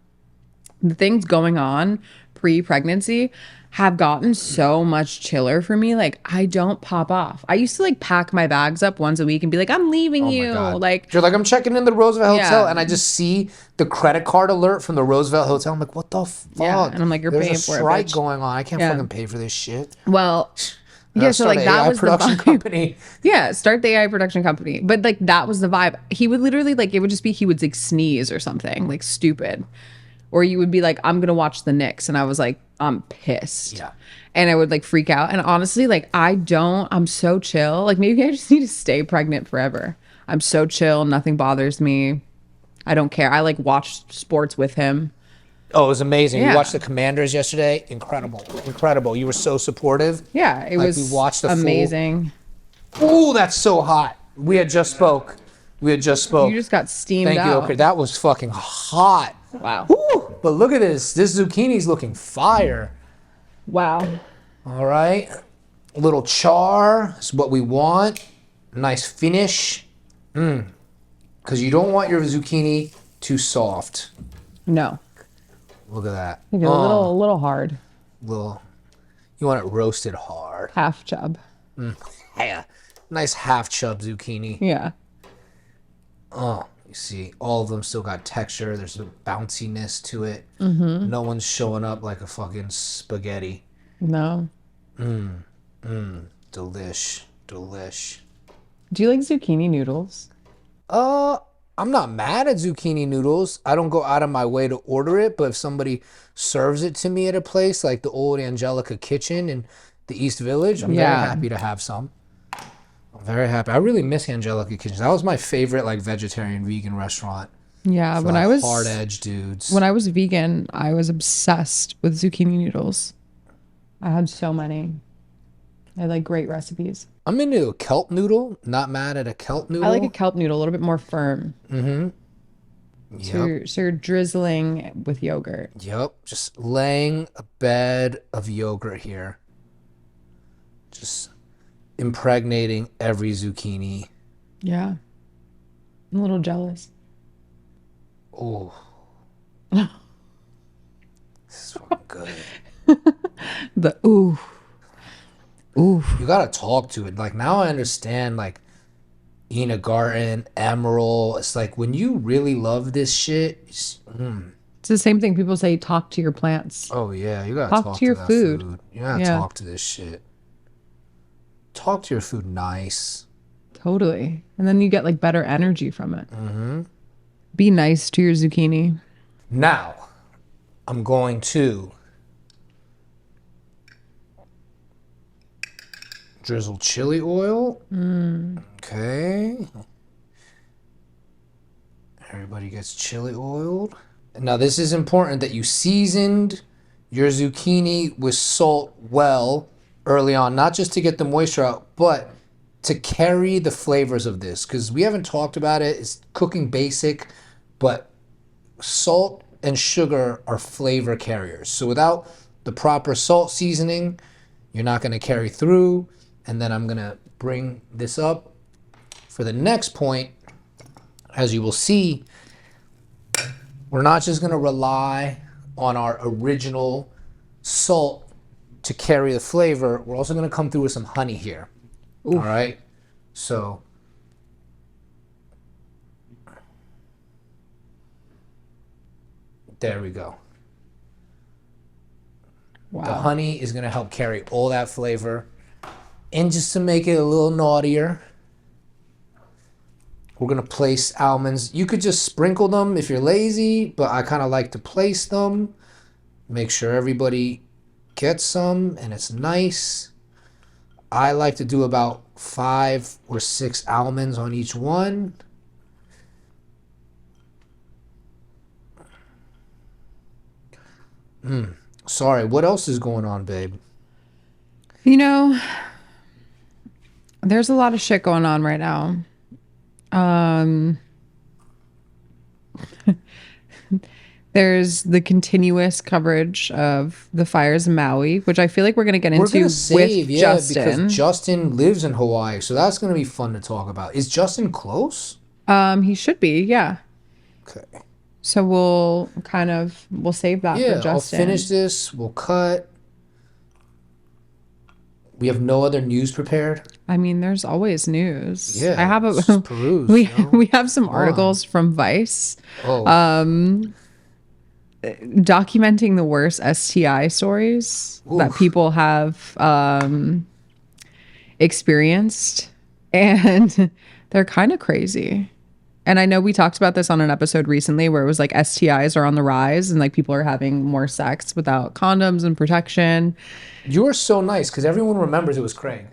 the things going on pre-pregnancy have gotten so much chiller for me. Like I don't pop off. I used to like pack my bags up once a week and be like, I'm leaving Oh you. my God. Like You're like, I'm checking in the Roosevelt Hotel, Yeah. and I just see the credit card alert from the Roosevelt Hotel. I'm like, what the fuck? Yeah, and I'm like, you're There's paying a for it, strike bitch. going on. I can't Yeah. fucking pay for this shit. well, I gotta yeah. So start like an that AI was the production vibe. company. Yeah, start the AI production company. But like that was the vibe. He would literally like it would just be he would like sneeze or something like stupid, or you would be like, I'm gonna watch the Knicks, and I was like, I'm pissed. Yeah. And I would like freak out. And honestly, like I'm so chill. Like maybe I just need to stay pregnant forever. I'm so chill. Nothing bothers me. I don't care. I like watch sports with him. Oh, it was amazing. Yeah. We watched the Commanders yesterday. Incredible. Incredible. You were so supportive. Yeah, it Like, was we watched the full- amazing. Ooh, that's so hot. We had just spoke. You just got steamed Thank you. out. Okay, that was fucking hot. Wow. Woo! But look at this. This zucchini's looking fire. Wow. All right. A little char is what we want. Nice finish. Because you don't want your zucchini too soft. No. Look at that. A little hard. Little. You want it roasted hard. Half chub. Yeah. Nice half chub zucchini. Yeah. Oh, you see, all of them still got texture. There's a bounciness to it. No one's showing up like a fucking spaghetti. No. Delish. Do you like zucchini noodles? I'm not mad at zucchini noodles. I don't go out of my way to order it, but if somebody serves it to me at a place like the old Angelica Kitchen in the East Village, I'm very happy to have some. I'm very happy. I really miss Angelica Kitchen. That was my favorite like vegetarian vegan restaurant. Yeah, for, when like, I was hard edge dudes. when I was vegan, I was obsessed with zucchini noodles. I had so many. I had like great recipes. I'm into a kelp noodle. Not mad at a kelp noodle. I like a kelp noodle, a little bit more firm. Yep. So you're drizzling with yogurt. Yep. Just laying a bed of yogurt here. Just impregnating every zucchini. Yeah. I'm a little jealous. Oh. This is fucking good. The ooh. Ooh. You gotta talk to it. Like now I understand like Ina Garten, Emerald. It's like when you really love this shit, It's the same thing people say, talk to your plants. oh yeah, you gotta Talk talk to your that food. You gotta Yeah. talk to this shit. Talk to your food nice. Totally. And then you get like better energy from it. Be nice to your zucchini. Now, I'm going to drizzle chili oil. Okay. Everybody gets chili oiled. Now this is important that you seasoned your zucchini with salt well early on, not just to get the moisture out, but to carry the flavors of this, because we haven't talked about it. It's cooking basic, but salt and sugar are flavor carriers. So without the proper salt seasoning, you're not going to carry through. And then I'm going to bring this up for the next point. As you will see, we're not just going to rely on our original salt to carry the flavor. We're also going to come through with some honey here. Ooh. All right. So there we go. Wow. The honey is going to help carry all that flavor. And just to make it a little naughtier, we're going to place almonds. You could just sprinkle them if you're lazy, but I kind of like to place them. Make sure everybody gets some and it's nice. I like to do about 5 or 6 almonds on each one. Sorry, what else is going on, babe? You know, there's a lot of shit going on right now. There's the continuous coverage of the fires in Maui, which I feel like we're going to get into with Justin. Because Justin lives in Hawaii, so that's going to be fun to talk about. Is Justin close? He should be, yeah. Okay. So we'll save that for Justin. I'll finish this. We'll cut. We have no other news prepared. I mean, there's always news. Yeah, I have peruse, we have some articles from Vice. Documenting the worst STI stories that people have experienced, and they're kind of crazy. And I know we talked about this on an episode recently where it was like STIs are on the rise and like people are having more sex without condoms and protection. You were so nice because everyone remembers it was Craig.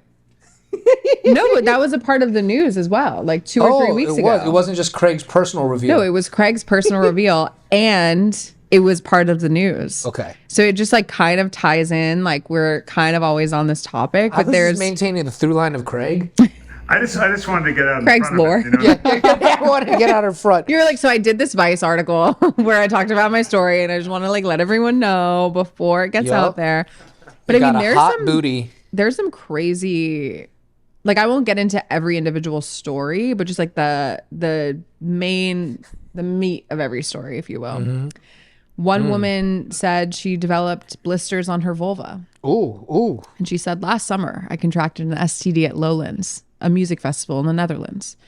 No, but that was a part of the news as well, like 2 or 3 weeks ago. It wasn't just Craig's personal reveal. No, it was Craig's personal reveal, and it was part of the news. Okay. So it just like kind of ties in, like we're kind of always on this topic, but there's maintaining the through line of Craig. I just wanted to get out in Craig's front lore. of it, you know? I wanted to get out in front. You're like, so I did this Vice article where I talked about my story, and I just want to like let everyone know before it gets out there. But I mean, there's some crazy, like I won't get into every individual story, but just like the meat of every story, if you will. Mm-hmm. One woman said she developed blisters on her vulva. Ooh. And she said, last summer, I contracted an STD at Lowlands, a music festival in the Netherlands.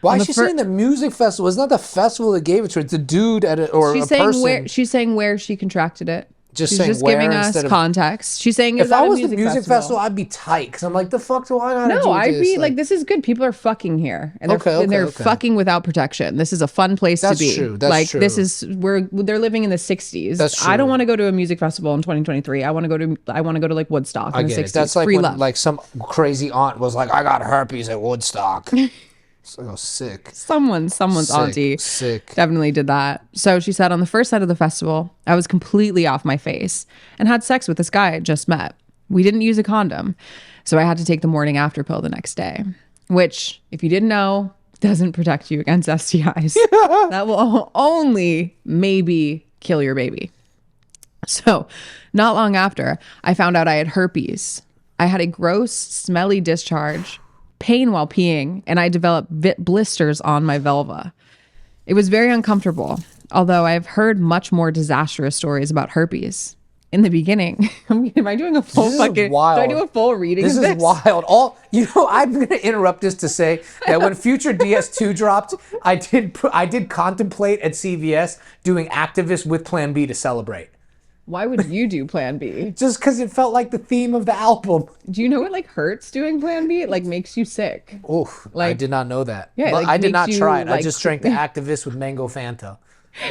Why is she saying the music festival? It's not the festival that gave it to her. It's a dude at a, or she's a saying person. She's saying where she contracted it. She's just giving us context. She's saying if I was the music festival, I'd be tight because I'm like, the fuck do I know? No, I'd be like, this is good. People are fucking here, and they're fucking without protection. This is a fun place to be. True. That's true. This is they're living in the 60s. That's true. I don't want to go to a music festival in 2023. I want to go to like Woodstock in the 60s. That's like Free when love. like some crazy aunt was like, I got herpes at Woodstock. So sick. Someone's auntie definitely did that. So she said, on the first night of the festival, I was completely off my face and had sex with this guy I just met. We didn't use a condom, so I had to take the morning after pill the next day, which, if you didn't know, doesn't protect you against STIs. That will only maybe kill your baby. So not long after, I found out I had herpes. I had a gross, smelly discharge, pain while peeing, and I developed blisters on my vulva. It was very uncomfortable, although I've heard much more disastrous stories about herpes. In the beginning, am I doing a full fucking? Wild. Do I do a full reading? This is wild. I'm going to interrupt this to say that when Future DS2 dropped, I did contemplate at CVS doing Activist with Plan B to celebrate. Why would you do Plan B? Just because it felt like the theme of the album. Do you know it like hurts doing Plan B? It like makes you sick. Oof, I did not know that. Yeah, I did not try it. Like, I just drank the Activist with mango Fanta.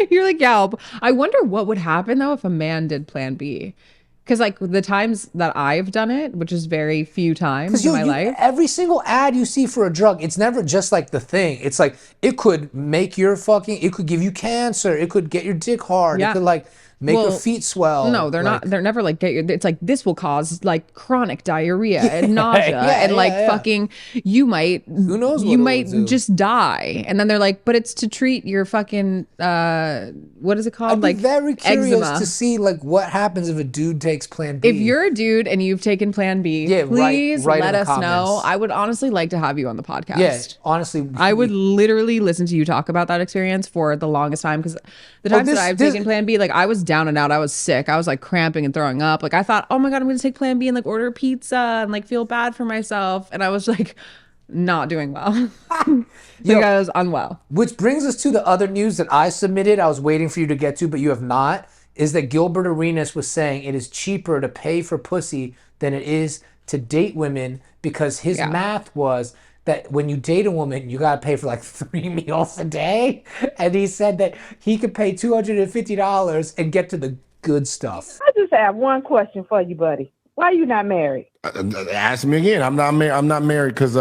You're like, yeah. I wonder what would happen though if a man did Plan B, Because like the times that I've done it, which is very few times in my life. Every single ad you see for a drug, it's never just like the thing. It's like it could make your it could give you cancer. It could get your dick hard. Yeah. It could like make your feet swell. No, they're not. They're never like it's like this will cause like chronic diarrhea and nausea and fucking you might who knows what you might just die. And then they're like, but it's to treat your fucking what is it called? I'd be very curious eczema. to see like what happens if a dude takes Plan B. If you're a dude and you've taken Plan B, please write let in the us know. comments. I would honestly like to have you on the podcast. Yeah, honestly, I would literally listen to you talk about that experience for the longest time because the times that I've taken Plan B, like I was down and out. I was sick. I was like cramping and throwing up. Like I thought, oh my God, I'm going to take Plan B and like order pizza and like feel bad for myself. And I was like not doing well. I was unwell. Which brings us to the other news that I submitted. I was waiting for you to get to, but you have not. Is that Gilbert Arenas was saying it is cheaper to pay for pussy than it is to date women because his math was that when you date a woman, you got to pay for like 3 meals a day. And he said that he could pay $250 and get to the good stuff. I just have one question for you, buddy. Why are you not married? Ask me again. I'm not married because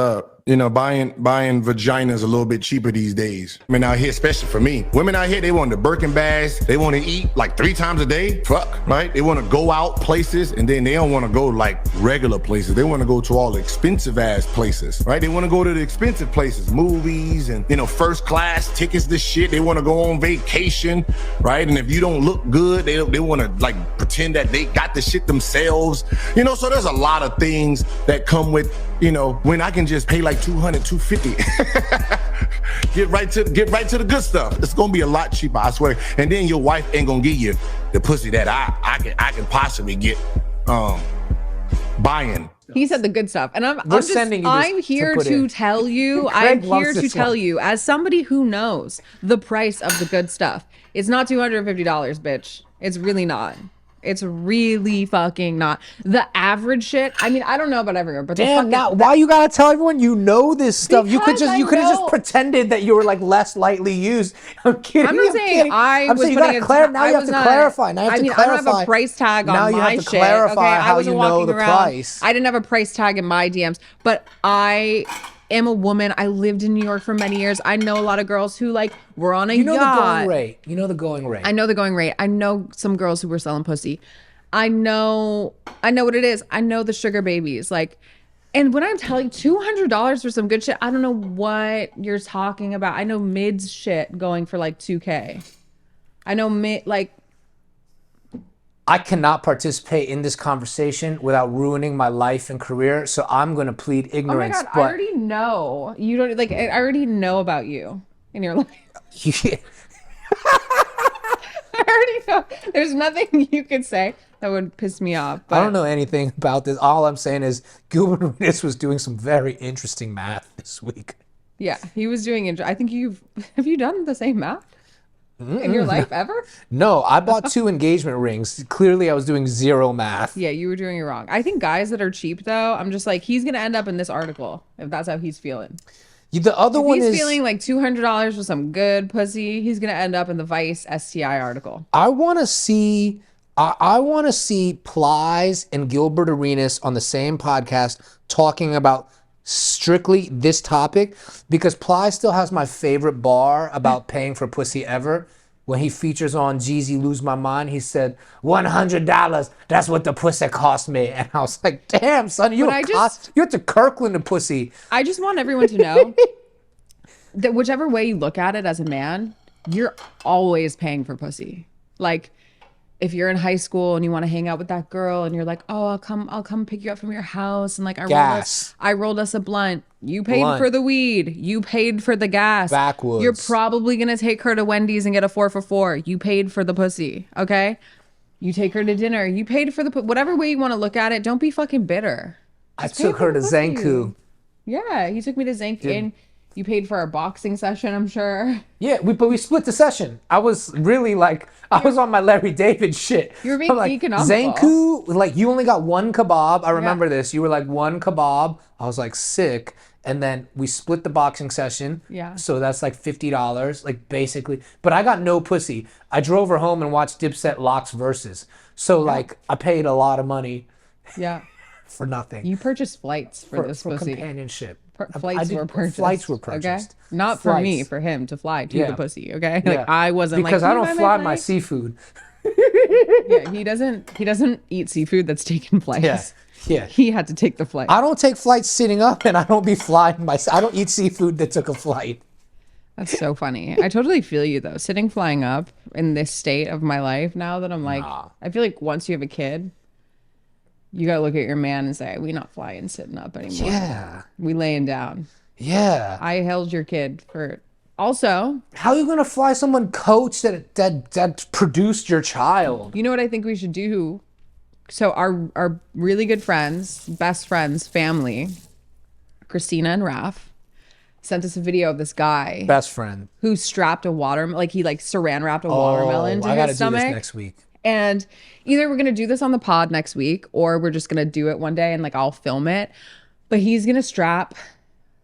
buying vagina is a little bit cheaper these days. I mean, out here, especially for me, women out here, they want the Birkin bags. They want to eat like 3 times a day. Fuck, right? They want to go out places, and then they don't want to go like regular places. They want to go to all the expensive ass places, right? They want to go to the expensive places, movies and first class tickets. This shit. They want to go on vacation, right? And if you don't look good, they want to like pretend that they got the shit themselves. So there's a lot of things that come with when I can just pay like $200, $250. Get right to the good stuff. It's gonna be a lot cheaper, I swear. And then your wife ain't gonna give you the pussy that I can possibly get buying. He said the good stuff, and I'm here to tell you. I'm here to tell you, as somebody who knows the price of the good stuff, it's not $250, bitch. It's really not. It's really fucking not. The average shit, I mean, I don't know about everywhere, but why you gotta tell everyone you know this stuff? You could have just pretended that you were like less lightly used. I'm kidding. I'm not saying I was putting it. Now you have to clarify. I don't have a price tag on my shit. Okay, I wasn't walking around. I didn't have a price tag in my DMs, but I am a woman. I lived in New York for many years. I know a lot of girls who like were on a yacht. The going rate. You know the going rate. I know the going rate. I know some girls who were selling pussy. I know what it is. I know the sugar babies. Like, and when I'm telling $200 for some good shit, I don't know what you're talking about. I know mids shit going for like $2K. I know I cannot participate in this conversation without ruining my life and career, so I'm going to plead ignorance. Oh my God, I already know. You don't like. I already know about you in your life. I already know. There's nothing you could say that would piss me off. But I don't know anything about this. All I'm saying is Gilbert Arenas was doing some very interesting math this week. Yeah, he was doing. I think have you done the same math? In your life ever? No, I bought 2 engagement rings. Clearly I was doing 0 math. Yeah, you were doing it wrong. I think guys that are cheap though, I'm just like, he's gonna end up in this article if that's how he's feeling. The other one is he's feeling like $200 for some good pussy, he's gonna end up in the Vice STI article. I want to see Plies and Gilbert Arenas on the same podcast talking about strictly this topic, because Ply still has my favorite bar about paying for pussy ever. When he features on Jeezy Lose My Mind, he said, $100, that's what the pussy cost me. And I was like, damn, son, you went to Kirkland the pussy. I just want everyone to know that whichever way you look at it as a man, you're always paying for pussy. Like, if you're in high school and you want to hang out with that girl and you're like, oh, I'll come pick you up from your house. And like, I rolled us a blunt. You paid for the weed. You paid for the gas. Backwoods. You're probably going to take her to Wendy's and get a 4 for $4. You paid for the pussy. Okay. You take her to dinner. You paid for whatever way you want to look at it. Don't be fucking bitter. I took her to Zanku. Yeah. He took me to Zanku. And you paid for our boxing session, I'm sure. Yeah, but we split the session. I was really like, I was on my Larry David shit. You were being economical. Zanku, like you only got 1 kebab. I remember this. You were like 1 kebab. I was like sick. and then we split the boxing session. Yeah. So that's like $50, like basically. But I got no pussy. I drove her home and watched Dipset Locks Versus. So like I paid a lot of money Yeah. for nothing. You purchased flights for this for pussy. companionship. Flights were purchased. Flights were Okay. purchased. Not for me, Flights. for him to fly to Yeah. the pussy. Okay. Yeah. Like I wasn't because like, I "Can you don't buy fly my flight?" seafood. Yeah, he doesn't eat seafood that's taken flights. Yeah. Yeah. He had to take the flight. I don't take flights sitting up, and I don't be flying I don't eat seafood that took a flight. That's so funny. I totally feel you though. Sitting flying up in this state of my life now that I'm like, I feel like once you have a kid, you gotta look at your man and say, we not flying sitting up anymore. Yeah. We laying down. Yeah. I held your kid for also, How are you gonna fly someone coach that produced your child? you know what I think we should do? So our really good friends, best friends, family, Christina and Raph, sent us a video of this guy Best friend. who strapped a watermelon, like he like saran wrapped a watermelon to I gotta his do stomach. this next week. And either we're gonna do this on the pod next week, or we're just gonna do it one day and like I'll film it. But he's gonna strap.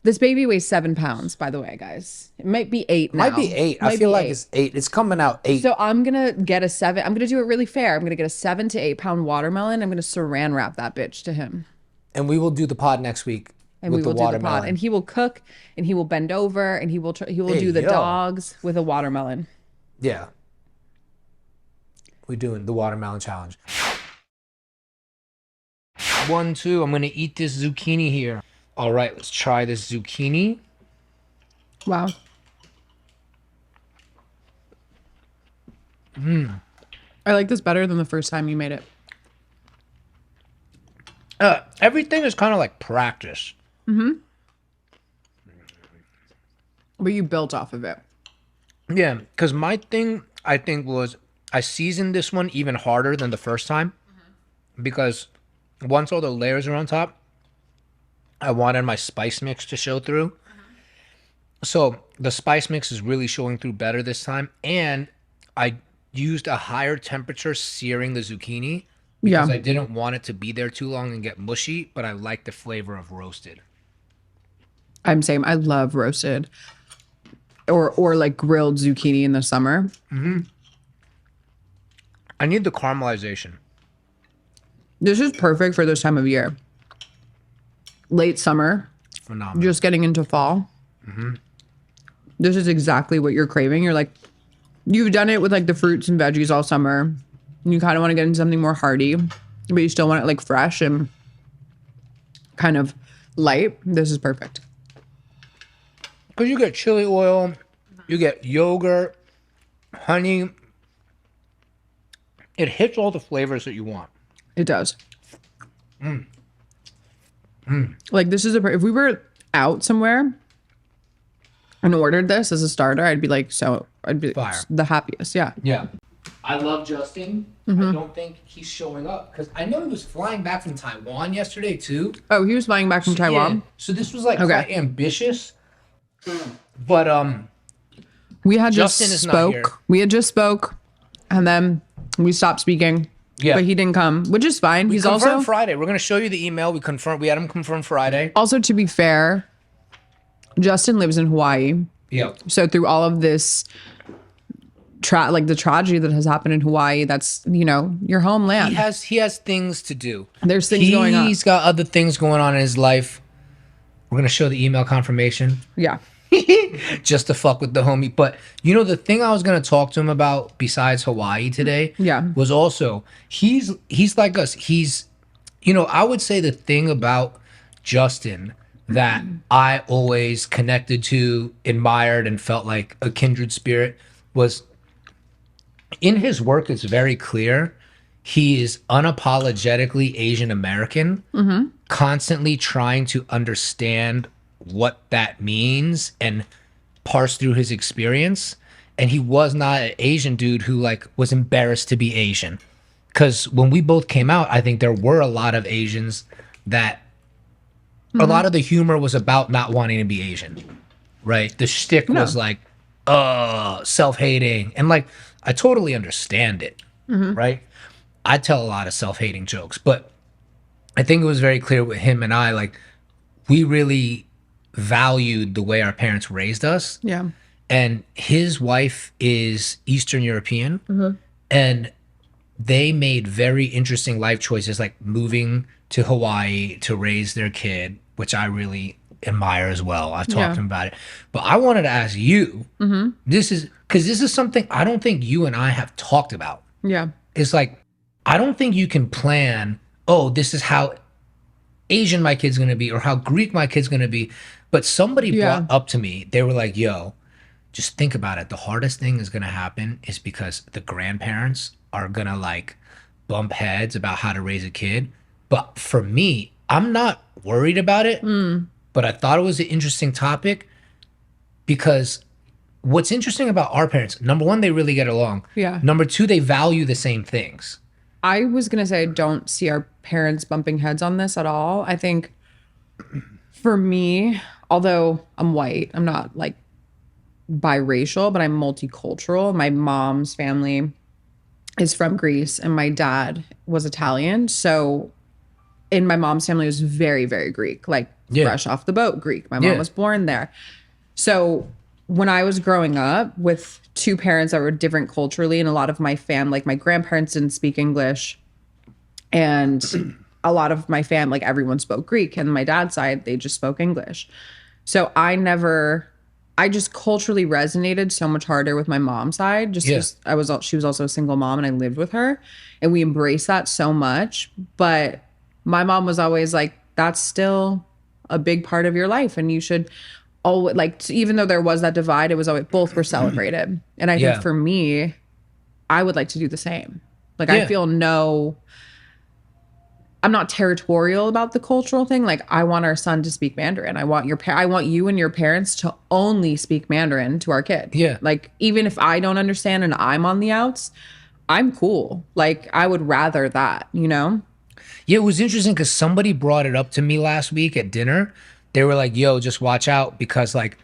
This baby weighs 7 pounds, by the way, guys. It might be 8 now. Might be 8. I Might feel be like 8. it's 8. It's coming out 8. So I'm gonna get a 7. I'm gonna do it really fair. I'm gonna get a 7 to 8 pound watermelon. I'm gonna saran wrap that bitch to him. And we will do the pod next week And with we will the do the watermelon. pod. And he will cook and he will bend over and he will do the yo. dogs with a watermelon. Yeah. We're doing the watermelon challenge. 1, 2. I'm gonna eat this zucchini here. All right, let's try this zucchini. Wow. I like this better than the first time you made it. Everything is kind of like practice. But you built off of it. Yeah, because my thing, I think, was I seasoned this one even harder than the first time. Because once all the layers are on top, I wanted my spice mix to show through. So the spice mix is really showing through better this time. And I used a higher temperature searing the zucchini because I didn't want it to be there too long and get mushy, but I like the flavor of roasted. I'm same. I love roasted or like grilled zucchini in the summer. I need the caramelization. This is perfect for this time of year. Late summer, Phenomenal. just getting into fall. This is exactly what you're craving. You're like, you've done it with like the fruits and veggies all summer. And you kind of want to get into something more hearty, but you still want it like fresh and kind of light. This is perfect. Because you get chili oil, you get yogurt, honey. It hits all the flavors that you want. It does. Like this is if we were out somewhere and ordered this as a starter, I'd be like, I'd be Fire. the happiest. Yeah. Yeah. I love Justin. I don't think he's showing up because I know he was flying back from Taiwan yesterday too. Oh, he was flying back from Taiwan. Yeah. So this was like Okay. quite ambitious. But We had Justin just is not spoke. here. We had just spoke, and then we stopped speaking. Yeah. But he didn't come, which is fine. we He's confirmed also Friday. We're gonna show you the email. We had him confirm Friday. also to be fair, Justin lives in Hawaii. Yep. So through all of this like the tragedy that has happened in Hawaii, that's, your homeland. He has things to do. There's things going on. He's got other things going on in his life. We're gonna show the email confirmation. Yeah. Just to fuck with the homie. But the thing I was gonna talk to him about besides Hawaii today was also he's like us. He's I would say the thing about Justin that I always connected to, admired, and felt like a kindred spirit was in his work. It's very clear he is unapologetically Asian American, constantly trying to understand what that means and parse through his experience. And he was not an Asian dude who was embarrassed to be Asian. Because when we both came out, I think there were a lot of Asians that a lot of the humor was about not wanting to be Asian, right? The shtick was self-hating. And I totally understand it, right? I tell a lot of self-hating jokes, but I think it was very clear with him and I, we really valued the way our parents raised us. Yeah. And his wife is Eastern European, and they made very interesting life choices, like moving to Hawaii to raise their kid, which I really admire as well. I've talked to him about it. But I wanted to ask you, this is because this is something I don't think you and I have talked about. Yeah. It's like, I don't think you can plan, oh, this is how Asian my kid's going to be or how Greek my kid's going to be. But somebody brought up to me, they were like, yo, just think about it. The hardest thing is going to happen is because the grandparents are going to like bump heads about how to raise a kid. But for me, I'm not worried about it. But I thought it was an interesting topic because what's interesting about our parents, number one, they really get along. Yeah. Number two, they value the same things. I was going to say, I don't see our parents bumping heads on this at all. I think for me, although I'm white, I'm not like biracial, but I'm multicultural. My mom's family is from Greece and my dad was Italian. So in my mom's family, it was very, very Greek, like fresh off the boat Greek. My mom was born there. So when I was growing up with two parents that were different culturally, and a lot of my like my grandparents didn't speak English, and a lot of my like everyone spoke Greek, and my dad's side, they just spoke English. So I just culturally resonated so much harder with my mom's side, just because she was also a single mom and I lived with her, and we embraced that so much. But my mom was always like, that's still a big part of your life, and you should always, like, even though there was that divide, it was always, both were celebrated. And I think for me, I would like to do the same. Like, I feel I'm not territorial about the cultural thing. Like, I want our son to speak Mandarin. I want you and your parents to only speak Mandarin to our kid. Yeah. Like, even if I don't understand and I'm on the outs, I'm cool. Like, I would rather that, you know? Yeah, it was interesting because somebody brought it up to me last week at dinner. They were like, yo, just watch out because like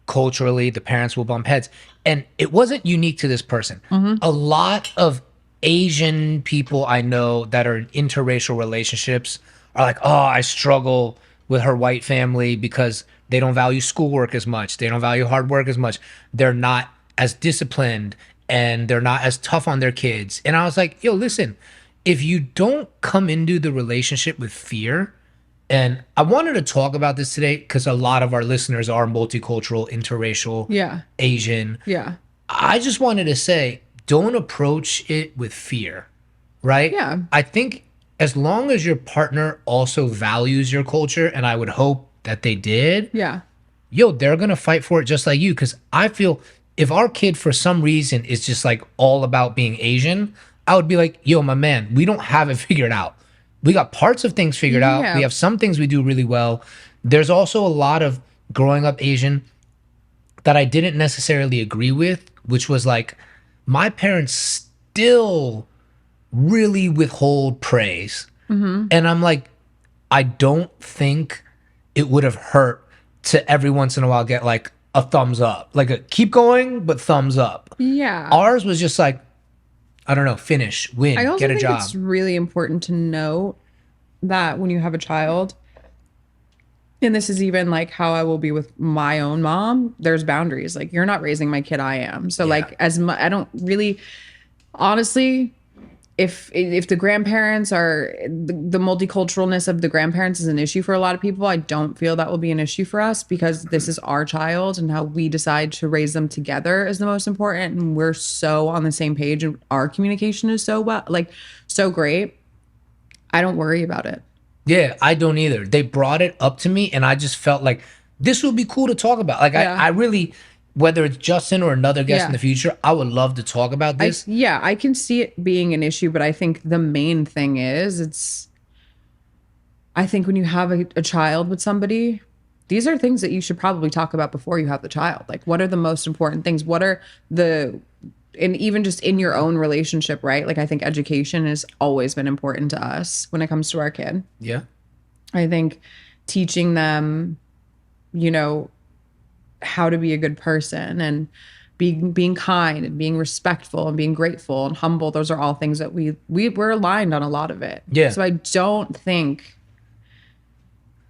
culturally the parents will bump heads. And it wasn't unique to this person. A lot of Asian people I know that are in interracial relationships are like, oh, I struggle with her white family because they don't value schoolwork as much. They don't value hard work as much. They're not as disciplined and they're not as tough on their kids. And I was like, yo, listen, if you don't come into the relationship with fear, and I wanted to talk about this today because a lot of our listeners are multicultural, interracial, Asian. Yeah. I just wanted to say, don't approach it with fear, right? Yeah. I think as long as your partner also values your culture, and I would hope that they did, they're going to fight for it just like you. Because I feel if our kid for some reason is just like all about being Asian, I would be like, yo, my man, we don't have it figured out. We got parts of things figured out. We have some things we do really well. There's also a lot of growing up Asian that I didn't necessarily agree with, which was like, my parents still really withhold praise. And I'm like, I don't think it would have hurt to every once in a while get like a thumbs up, like a keep going, but thumbs up. Yeah. Ours was just like, I don't know, finish, win, I also get a think job. It's really important to note that when you have a child, and this is even like how I will be with my own mom, there's boundaries. Like, you're not raising my kid, I am. So like, I don't really, honestly, if the grandparents are, the multiculturalness of the grandparents is an issue for a lot of people, I don't feel that will be an issue for us because this is our child and how we decide to raise them together is the most important. And we're so on the same page and our communication is so great. I don't worry about it. Yeah, I don't either. They brought it up to me and I just felt like this would be cool to talk about. Like I really, whether it's Justin or another guest in the future, I would love to talk about this. I can see it being an issue, but I think the main thing is I think when you have a child with somebody, these are things that you should probably talk about before you have the child. Like, what are the most important things? And even just in your own relationship, right? Like, I think education has always been important to us when it comes to our kid. Yeah. I think teaching them, how to be a good person and being kind and being respectful and being grateful and humble. Those are all things that we're aligned on a lot of it. Yeah. So I don't think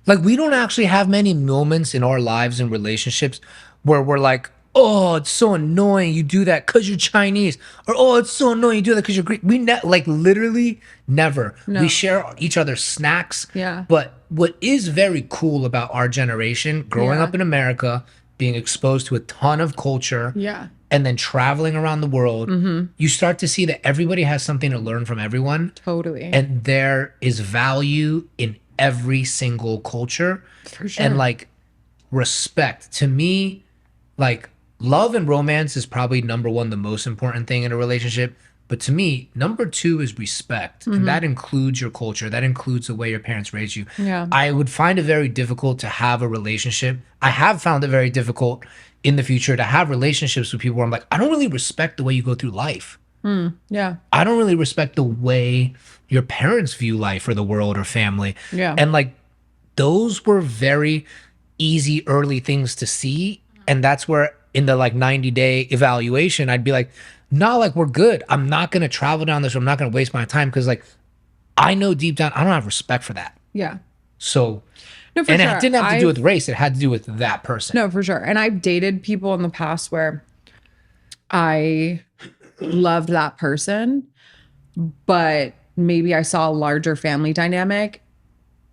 Like, we don't actually have many moments in our lives and relationships where we're like, oh, it's so annoying you do that because you're Chinese, or oh, it's so annoying you do that because you're Greek. We like literally never. No. We share each other's snacks. Yeah. But what is very cool about our generation, growing Yeah. up in America, being exposed to a ton of culture, Yeah. and then traveling around the world, you start to see that everybody has something to learn from everyone. Totally. And there is value in every single culture. For sure. And like respect. To me, like love and romance is probably number one, the most important thing in a relationship. But to me, number two is respect. And that includes your culture. That includes the way your parents raised you. Yeah. I would find it very difficult to have a relationship. I have found it very difficult in the future to have relationships with people where I'm like, I don't really respect the way you go through life. Yeah. I don't really respect the way your parents view life or the world or family. Yeah. And like those were very easy early things to see. And that's where in the like 90-day evaluation, I'd be like, nah, like we're good. I'm not going to travel down this road. I'm not going to waste my time because like I know deep down I don't have respect for that. Yeah. So, No, for and sure. it didn't have to do with race. It had to do with that person. No, for sure. And I've dated people in the past where I loved that person, but maybe I saw a larger family dynamic,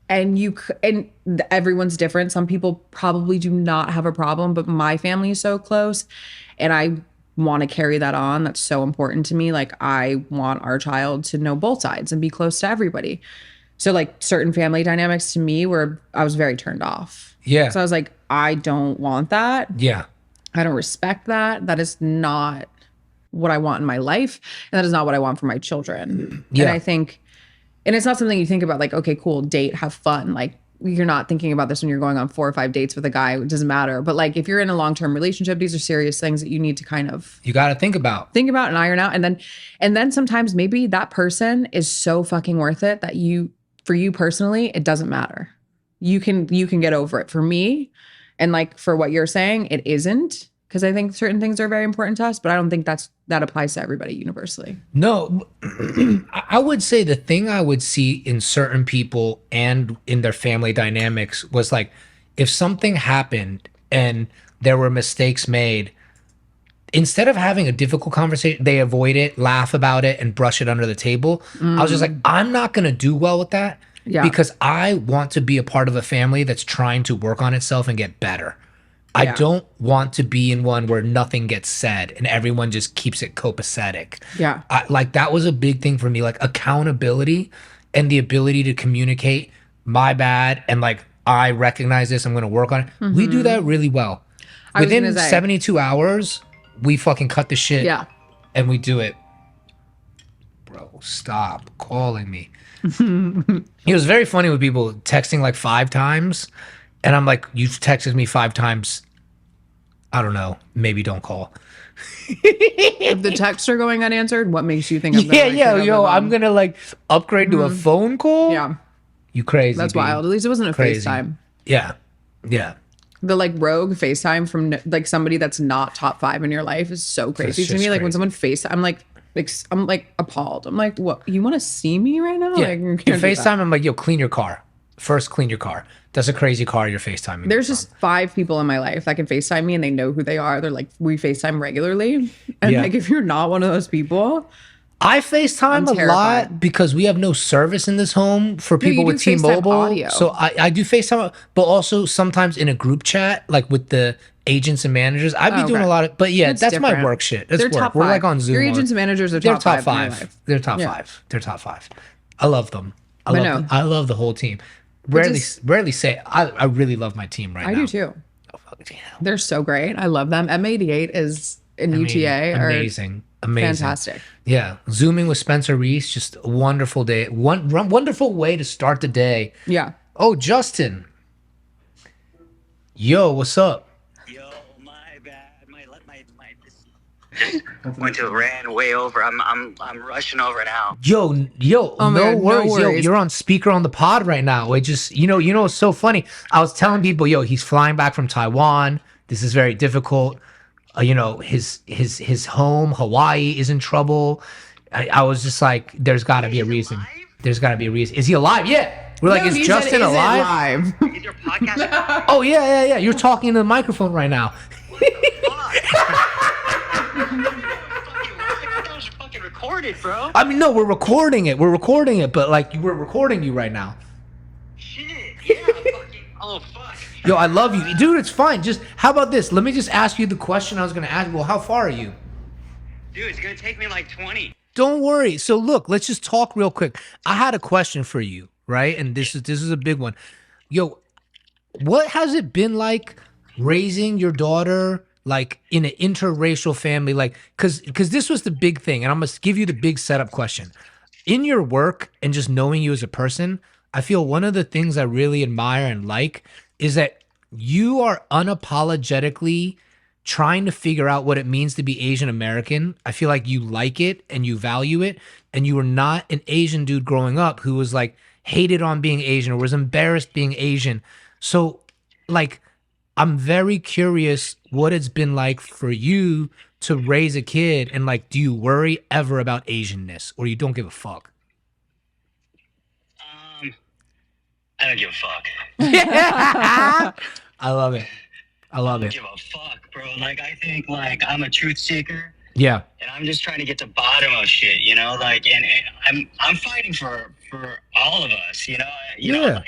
and everyone's different. Some people probably do not have a problem, but my family is so close, and I want to carry that on. That's so important to me. Like, I want our child to know both sides and be close to everybody. So like certain family dynamics to me were, I was very turned off. Yeah. So I was like, I don't want that. Yeah. I don't respect that. That is not what I want in my life. And that is not what I want for my children. Yeah. And I think, and it's not something you think about like, okay, cool, date, have fun. Like, you're not thinking about this when you're going on 4 or 5 dates with a guy. It doesn't matter. But like, if you're in a long-term relationship, these are serious things that you need to kind of You got to think about. and iron out. And then sometimes maybe that person is so fucking worth it that for you personally, it doesn't matter. You can get over it. For me, and like for what you're saying, it isn't, because I think certain things are very important to us, but I don't think that applies to everybody universally. No, I would say the thing I would see in certain people and in their family dynamics was like, if something happened and there were mistakes made, instead of having a difficult conversation, they avoid it, laugh about it, and brush it under the table. I was just like, I'm not going to do well with that because I want to be a part of a family that's trying to work on itself and get better. I don't want to be in one where nothing gets said and everyone just keeps it copacetic. Yeah. Like that was a big thing for me, like accountability and the ability to communicate my bad and like, I recognize this, I'm going to work on it. We do that really well. Within 72 hours, we fucking cut the shit and we do it. Bro, stop calling me. It was very funny with people texting like 5 times. And I'm like, you've texted me 5 times. I don't know. Maybe don't call. If the texts are going unanswered, what makes you think I'm gonna I'm gonna like upgrade to a phone call? Yeah. You crazy. That's dude. wild. At least it wasn't a Crazy. FaceTime. Yeah. Yeah. The like rogue FaceTime from like somebody that's not top 5 in your life is so crazy to just me. Like when crazy. someone I'm like appalled. I'm like, what? You want to see me right now? Yeah. Like, You can't do that. FaceTime, I'm like, yo, clean your car. First, clean your car. That's a crazy car you're FaceTiming. There's just 5 people in my life that can FaceTime me and they know who they are. They're like, we FaceTime regularly. And Yeah. like, if you're not one of those people, I FaceTime I'm a terrified. lot because we have no service in this home for people you with do FaceTime T-Mobile. audio. So I do FaceTime, but also sometimes in a group chat, like with the agents and managers. I'd be doing a lot of, but yeah, It's that's my different. work shit. That's They're work. top We're 5. like on Zoom. Your all agents the- and managers are They're top 5 top in your 5. life. They're top Yeah. 5. They're top 5. I love them. I I love know. I love the whole team. Rarely say I really love my team right now. I do too. They're so great. I love them. M88 is in UTA. Amazing. Fantastic. Yeah. Zooming with Spencer Reese, just a wonderful day. Wonderful way to start the day. Yeah. Oh, Justin. Yo, what's up? Yo, my bad. Ran way over. I'm rushing over now. Yo, Oh my no God, no worries. Yo, worries. you're on speaker on the pod right now. It just, you know, it's so funny. I was telling people, yo, he's flying back from Taiwan. This is very difficult. You know, his home, Hawaii, is in trouble. I was just like, there's got to be a reason. alive? There's got to be a reason. Is he alive? Yeah. We're like, No, is he said, Justin "Is it alive? live?" Is your podcast? Oh, yeah. You're talking to the microphone right now. That was fucking recorded, bro. I mean, no, we're recording it, but like, we're recording you right now. Shit. Yeah. Fucking. Oh fuck. Yo, I love you. Dude, it's fine. Just, how about this? Let me just ask you the question I was going to ask. Well, how far are you? Dude, it's gonna take me like 20. Don't worry. So look, let's just talk real quick. I had a question for you, right? And this is a big one. Yo, what has it been like raising your daughter like in an interracial family? Like, cause this was the big thing, and I'm gonna give you the big setup question. In your work and just knowing you as a person, I feel one of the things I really admire and like is that you are unapologetically trying to figure out what it means to be Asian American. I feel like you like it and you value it, and you were not an Asian dude growing up who was like hated on being Asian or was embarrassed being Asian. So like, I'm very curious what it's been like for you to raise a kid, and like, do you worry ever about Asianness, or you don't give a fuck? I don't give a fuck. I love it. I love I it. don't give a fuck, bro. Like, I think like I'm a truth seeker. Yeah. And I'm just trying to get to the bottom of shit, you know, like, and I'm fighting for all of us, you know, Yeah.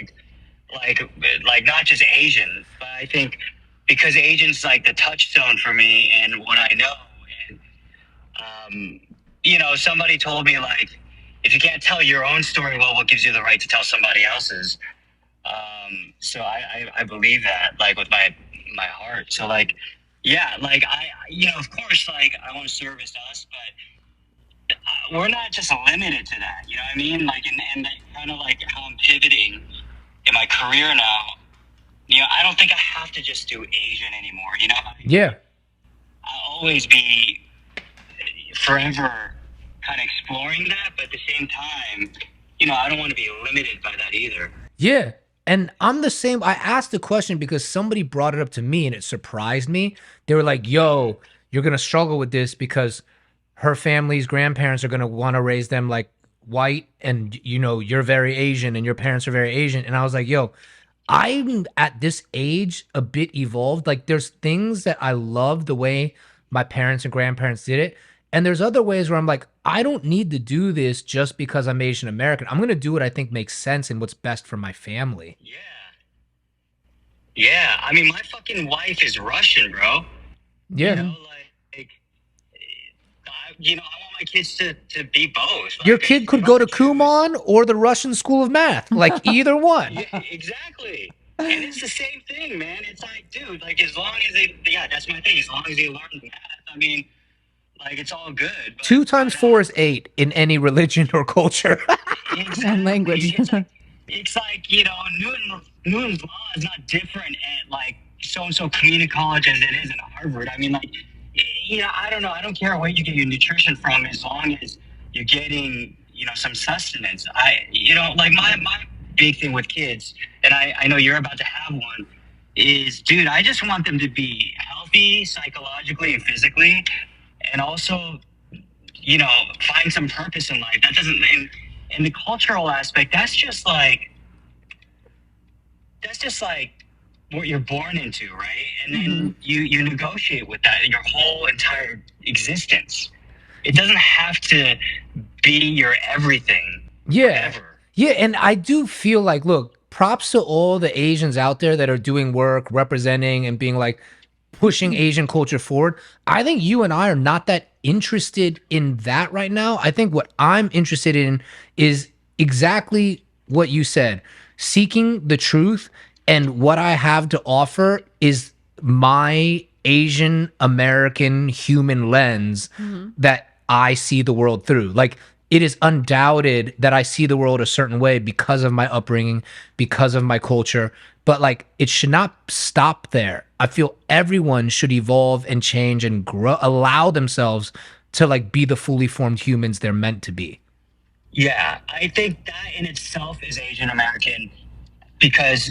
like not just Asian, but I think because Asian's like the touchstone for me and what I know. And, you know, somebody told me like, if you can't tell your own story, well, what gives you the right to tell somebody else's? So I believe that, like, with my heart. So like, yeah, like you know, of course, like I want to service us, but we're not just limited to that. You know what I mean? Like, and kind of like how I'm pivoting in my career now. You know, I don't think I have to just do Asian anymore. You know? Yeah. I'll always be forever kind of exploring that, but at the same time, you know, I don't want to be limited by that either. Yeah. And I'm the same. I asked the question because somebody brought it up to me and it surprised me. They were like, yo, you're going to struggle with this because her family's grandparents are going to want to raise them like white, and, you know, you're very Asian and your parents are very Asian. And I was like, yo, I'm at this age a bit evolved. Like, there's things that I love the way my parents and grandparents did it. And there's other ways where I'm like, I don't need to do this just because I'm Asian American. I'm going to do what I think makes sense and what's best for my family. Yeah. Yeah. I mean, my fucking wife is Russian, bro. Yeah. You know, I want my kids to be both. Your Like, kid could go to Kumon or the Russian School of Math, like either one. Yeah, exactly. And it's the same thing, man. It's like, dude, like, as long as that's my thing. As long as they learn math, I mean, like, it's all good. But 2 times 4 is 8 in any religion or culture. exactly. And language. It's like, you know, Newton's law is not different at like so-and-so community college as it is at Harvard. I mean, like, you know, I don't know. I don't care where you get your nutrition from as long as you're getting, you know, some sustenance. You know, like my big thing with kids, and I know you're about to have one, is, dude, I just want them to be healthy psychologically and physically, and also, you know, find some purpose in life. That doesn't, in the cultural aspect, that's just like what you're born into, right? And then you negotiate with that your whole entire existence. It doesn't have to be your everything. Yeah. Forever. Yeah, and I do feel like, look, props to all the Asians out there that are doing work, representing and being like, pushing Asian culture forward. I think you and I are not that interested in that right now. I think what I'm interested in is exactly what you said, seeking the truth. And what I have to offer is my Asian American human lens that I see the world through. Like, it is undoubted that I see the world a certain way because of my upbringing, because of my culture. But like, it should not stop there. I feel everyone should evolve and change and grow, allow themselves to like be the fully formed humans they're meant to be. Yeah, I think that in itself is Asian American because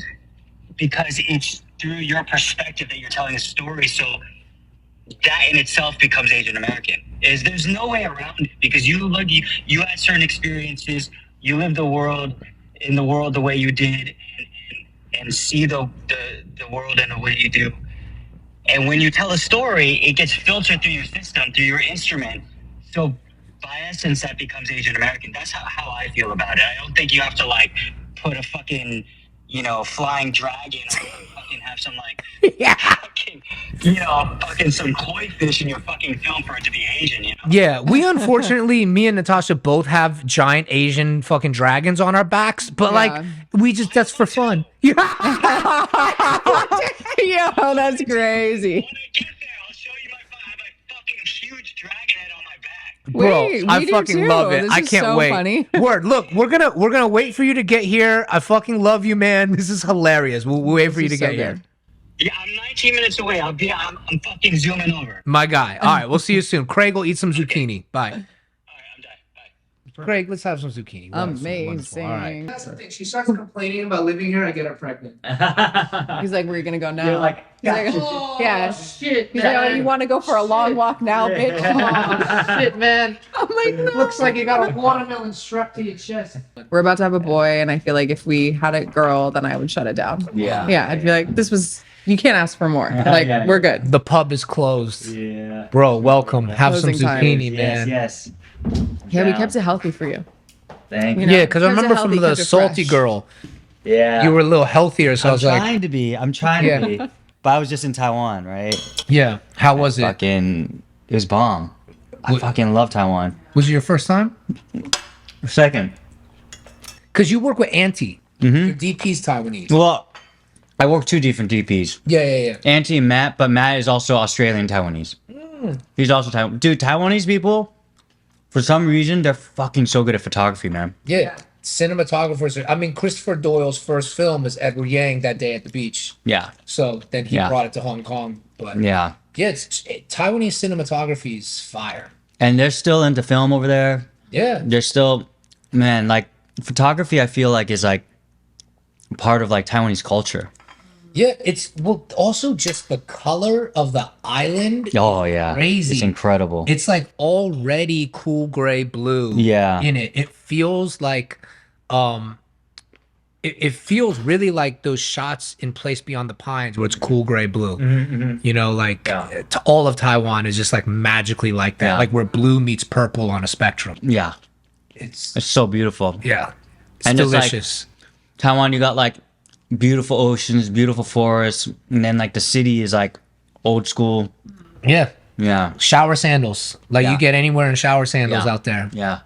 it's through your perspective that you're telling a story. So that in itself becomes Asian American. There's no way around it because you had certain experiences, you lived the world, in the world the way you did, and see the world in the way you do. And when you tell a story, it gets filtered through your system, through your instrument. So by essence, that becomes Asian American. That's how I feel about it. I don't think you have to like put a fucking, flying dragon or fucking have some like, fucking, fucking some koi fish in your fucking film for it to be Asian, Yeah, we unfortunately, me and Natasha both have giant Asian fucking dragons on our backs, but like, we just, that's for fun. Yo, that's crazy. When I get there, I'll show you I have a fucking huge dragon head on my back. Bro, Wait, I we do fucking too. love it. This I is can't so wait. funny. Word, look, we're gonna wait for you to get here. I fucking love you, man. This is hilarious. We'll wait for you to is so get here. good. Yeah, I'm 19 minutes away. I'm fucking zooming over. My guy. All right, we'll see you soon. Craig will eat some zucchini. Bye. All right, I'm done. Bye. Craig, let's have some zucchini. Wonderful, Amazing. wonderful. All right. That's the thing. She starts complaining about living here. I get her pregnant. He's like, where are you gonna go now? You're like, He's like, Oh, yeah. shit, He's like, oh, you want to go for a long walk now, bitch? Oh, shit, man. I'm like, no. Looks like you got a watermelon struck to your chest. We're about to have a boy, and I feel like if we had a girl, then I would shut it down. Yeah. Yeah, I'd be like, you can't ask for more. Like, Yeah. we're good. The pub is closed. Yeah. Bro, welcome. Have some Closing time. zucchini, man. Yes. Yeah, we kept it healthy for you. Thank You you. know? Yeah, because I Kept it remember healthy, from the kept it salty fresh. girl, Yeah. you were a little healthier, so I I'm was like, trying to be. I'm trying Yeah. to be. But I was just in Taiwan, right? yeah. How was it? Fucking, it was bomb. I What- fucking love Taiwan. Was it your first time? Second. Because you work with Auntie. Your DP's Taiwanese. Well, I work two different DPs. Yeah. Auntie and Matt, but Matt is also Australian Taiwanese. He's also Taiwan. Dude, Taiwanese people, for some reason, they're fucking so good at photography, man. Yeah. Cinematographers. I mean, Christopher Doyle's first film is Edward Yang, That Day at the Beach. Yeah. So then he Yeah. brought it to Hong Kong. But Yeah. Taiwanese cinematography is fire. And they're still into film over there. Yeah. They're still, man, like, photography, I feel like, is like part of like Taiwanese culture. Yeah. It's also just the color of the island. Oh, yeah. Crazy. It's incredible. It's like already cool gray blue. Yeah. In it. It feels like it feels really like those shots in Place Beyond the Pines where it's cool gray blue. You know, like all of Taiwan is just like magically like that. Yeah. Like where blue meets purple on a spectrum. Yeah. It's It's so beautiful. yeah. It's And it's like- delicious. Taiwan, you got like beautiful oceans, beautiful forests, and then like the city is like old school. Yeah. Yeah. Shower sandals. Like Yeah. you get anywhere in shower sandals Yeah. out there. Yeah.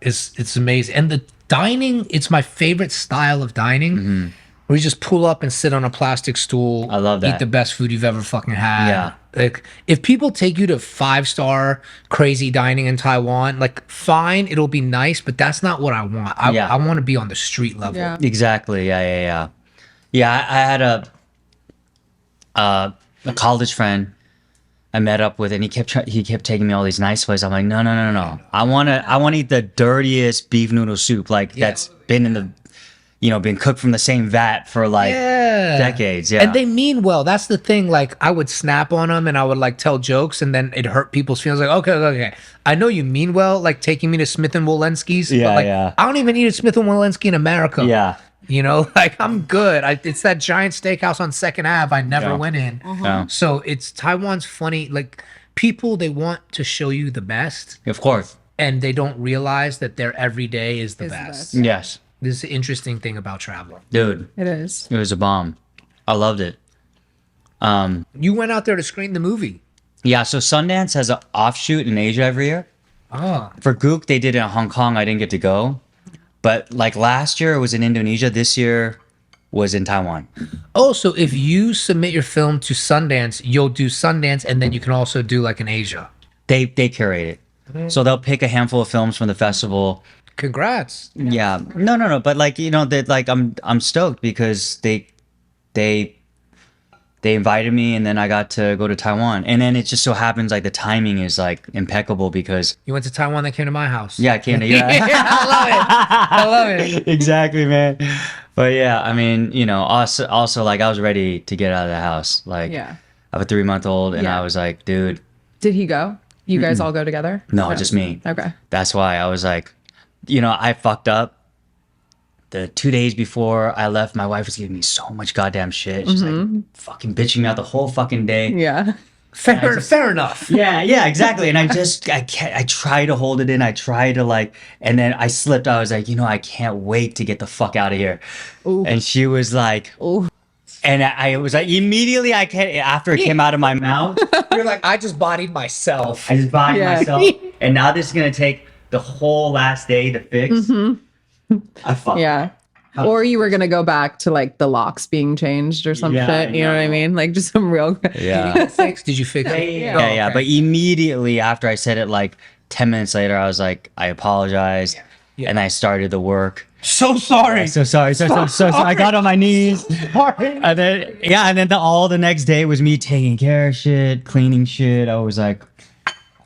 It's amazing. And the dining, it's my favorite style of dining. Where you just pull up and sit on a plastic stool. I love Eat that. the best food you've ever fucking had. Yeah. Like if people take you to 5-star crazy dining in Taiwan, like fine, it'll be nice, but that's not what I want. Yeah. I want to be on the street level. Yeah. Exactly. Yeah. Yeah, I had a college friend I met up with, and he kept taking me all these nice places. I'm like, no. I want to eat the dirtiest beef noodle soup, like that's been in the, been cooked from the same vat for like decades. Yeah. And they mean well. That's the thing. Like I would snap on them and I would like tell jokes and then it hurt people's feelings. Like, okay. I know you mean well, like taking me to Smith and Wollensky's. Yeah, but like, yeah. I don't even eat at Smith and Wollensky in America. Yeah. You know, like I'm good. It's that giant steakhouse on 2nd Ave I never Yeah. went in. Yeah. So it's Taiwan's funny. Like people, they want to show you the best Of course. and they don't realize that their everyday is the Is the best. best. Yes. This is the interesting thing about travel. Dude, It is. it was a bomb. I loved it. You went out there to screen the movie. Yeah, so Sundance has an offshoot in Asia every year. Oh, For Gook, they did it in Hong Kong. I didn't get to go. But like last year, it was in Indonesia. This year was in Taiwan. Oh, so if you submit your film to Sundance, you'll do Sundance, and then you can also do like an Asia. They curate it. So they'll pick a handful of films from the festival. Congrats! Yeah. No. But like, that like I'm stoked because they invited me and then I got to go to Taiwan. And then it just so happens like the timing is like impeccable because You went to Taiwan, that came to my house. yeah, I came to I love it. exactly, man. But yeah, I mean, also like I was ready to get out of the house. Like Yeah. I have a 3-month-old and Yeah. I was like, dude, Did he go? You guys all go together? no, just me. Okay. That's why I was like, I fucked up the 2 days before I left, my wife was giving me so much goddamn shit. She's like fucking bitching me out the whole fucking day. Yeah. Fair enough. Yeah, exactly. And I try to hold it in. I try to and then I slipped. I was like, I can't wait to get the fuck out of here. Ooh. And she was like, Ooh. and I was like, immediately after it came out of my mouth, You're like, I just bodied myself. I just bodied Yeah. myself. And now this is going to take the whole last day to fix. I fucked. Yeah. Or you were gonna go back to like the locks being changed or some Yeah, shit. You know what I mean? Like just some real. Yeah. Did you fix it? Yeah. But immediately after I said it, 10 minutes later, I was like, I apologize. Yeah. And I started the work. So sorry. So sorry. So I got on my knees. Sorry. And then, all the next day was me taking care of shit, cleaning shit. I was like,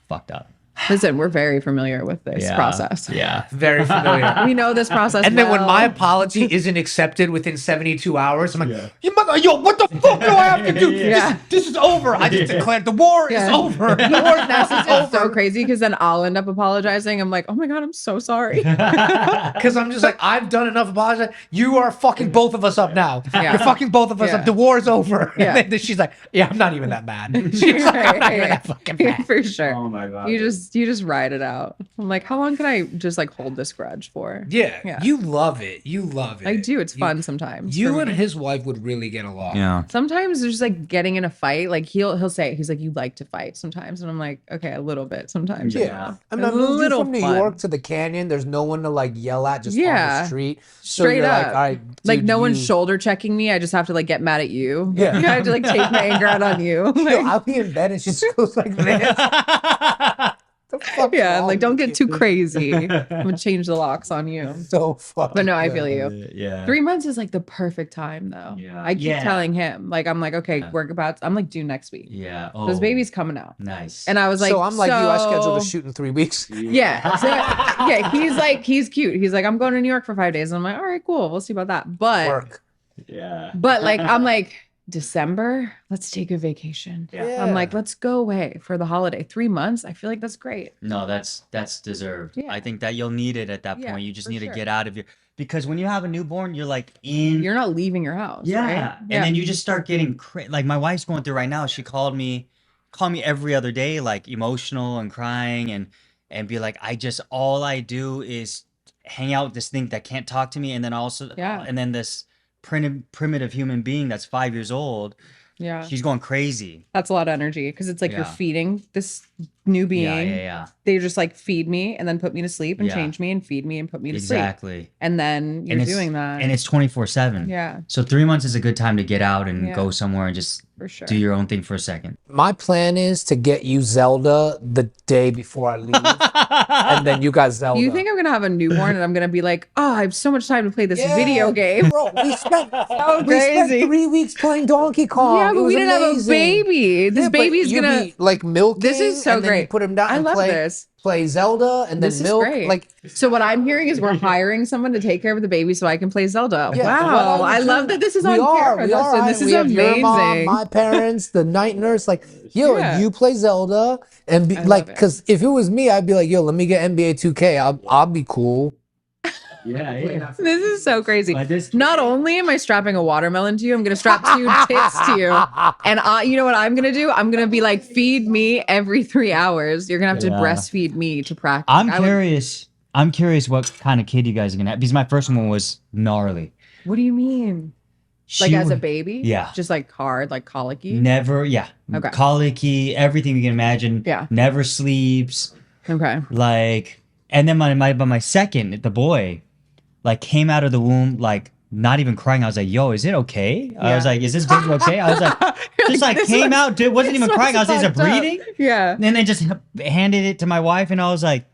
fucked up. Listen, we're very familiar with this process. Yeah. Very familiar. We know this process. And then when well. my apology isn't accepted within 72 hours, I'm like, yo, what the fuck do I have to do? Yeah. This is over. I just declared the war is over. The war It's so crazy because then I'll end up apologizing. I'm like, oh my God, I'm so sorry. Because I'm just like, I've done enough apologizing. You are fucking both of us up now. Yeah. You're fucking both of us Yeah. up. The war's over. Yeah. And then she's like, yeah, I'm not even that mad. She's like, I'm not even that fucking mad. For sure. Oh my God. You just ride it out. I'm like, how long can I just hold this grudge for? Yeah. You love it. You love it. I do. It's fun sometimes. You for and me. his wife would really get along. Yeah. Sometimes there's getting in a fight. Like he'll say, he's like, you like to fight sometimes. And I'm like, okay, a little bit sometimes. Yeah. I mean, A I moved you little from New fun. York to the canyon. There's no one to yell at just on Yeah. the street. So Straight you're up. Like, all right, Like dude, no one's you- shoulder checking me. I just have to get mad at you. Yeah. I have to take my anger out on you. Yo, I'll be in bed and she just goes like this. The fuck's Yeah, I'm wrong like, don't with get too you? crazy. I'm gonna change the locks on you. So fucking But no, I good. feel you. Yeah. 3 months is the perfect time though. Yeah. I keep Yeah. telling him. I'm like, okay, I'm due next week. Yeah. So his baby's coming out. Nice. And I was like, So I'm like you, I scheduled a shoot in 3 weeks. Yeah. So, yeah, he's cute. He's like, I'm going to New York for 5 days. And I'm like, all right, cool. We'll see about that. But Work. Yeah. I'm like, December, let's take a vacation. Yeah. I'm like, let's go away for the holiday. 3 months. I feel like that's great. No, that's deserved. Yeah. I think that you'll need it at that Yeah, point. You just for need sure. to get out of your because when you have a newborn, you're in. You're not leaving your house. Yeah. Right? And then you just start getting like my wife's going through right now. She call me every other day, emotional and crying and be like, all I do is hang out with this thing that can't talk to me. And then also, Yeah. and then this primitive human being that's 5 years old, Yeah. she's going crazy. That's a lot of energy because it's you're Yeah. feeding this new being. Yeah. They just feed me and then put me to sleep and Yeah. change me and feed me and put me to sleep. Exactly. And then you're And it's- doing that. And it's 24/7. Yeah, So 3 months is a good time to get out and Yeah. go somewhere and just for sure. do your own thing for a second. My plan is to get you Zelda the day before I leave, and then you got Zelda. You think I'm gonna have a newborn and I'm gonna be like, oh, I have so much time to play this Yeah, video game? bro? We spent So we spent crazy. 3 weeks playing Donkey Kong. Yeah, It but was we didn't have a amazing. baby. This Yeah, but baby's you'd gonna. be, milking. This is so and then you great. put him down. I and love play, this. Play Zelda and then This is milk. great. So what I'm hearing is we're hiring someone to take care of the baby so I can play Zelda. Yeah, Wow, well, I love that this is on we are, camera, we are. Justin. This is We have amazing. Your mom, my parents, the night nurse. Yeah. You play Zelda and be I love it. because if it was me, I'd be like, yo, let me get NBA 2K. I'll be cool. Yeah. This is so crazy. But this- Not only am I strapping a watermelon to you, I'm gonna strap 2 tits to you. And you know what I'm gonna do? I'm gonna be like, feed me every 3 hours. You're gonna have to Yeah. breastfeed me to practice. I'm I would- curious. I'm curious what kind of kid you guys are gonna have because my first one was gnarly. What do you mean? She As a would- baby? Yeah. Just hard, colicky? Never, yeah. Okay. Colicky, everything you can imagine. Yeah. Never sleeps. Okay. And then my second, the boy, came out of the womb, not even crying. I was like, yo, is it okay? I was Yeah. like, is this baby okay? I was like, just This came one's- out, dude, wasn't even this crying. I was like, is it one's fucked up. breathing? Yeah. And then they just handed it to my wife, and I was like,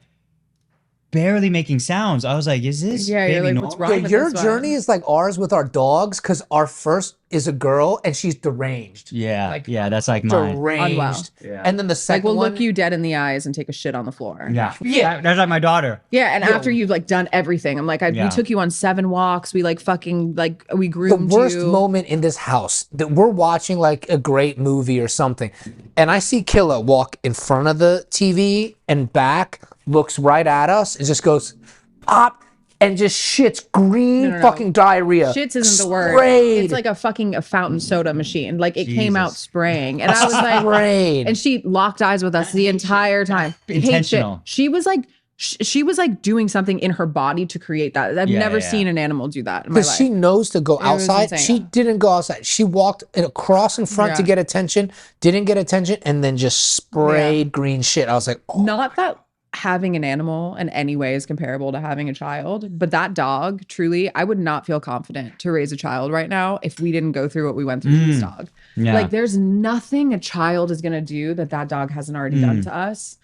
barely making sounds. I was like, is this Yeah, you're baby like, what's normal? wrong? Yeah, with your this one? journey is like ours with our dogs because our first is a girl and she's deranged. Yeah, yeah, that's like mine. Deranged. Unwell. Yeah. And then the second We'll one. look you dead in the eyes and take a shit on the floor. Yeah, that's like my daughter. Yeah, and after you've done everything, I'm like, we Yeah. took you on 7 walks. We we the groomed worst you. moment in this house that we're watching a great movie or something, and I see Killa walk in front of the TV and back, looks right at us, and just goes, "Pop, and just shits green No. fucking diarrhea. Shits isn't the word. Sprayed. It's like a fountain soda machine. Like it came out Jesus. spraying, and I was like, Sprayed. and she locked eyes with us the entire time. Hate shit. Intentional. She was like, she was like doing something in her body to create that. I've Yeah, never yeah. seen an animal do that in my Because life. she knows to go was outside. insane. She didn't go outside. She walked across in front to Yeah. get attention, didn't get attention, and then just sprayed green shit. I was like, oh, Not that having an animal in any way is comparable to having a child, but that dog, truly, I would not feel confident to raise a child right now if we didn't go through what we went through with this dog. Yeah. Like, there's nothing a child is gonna do that dog hasn't already done to us.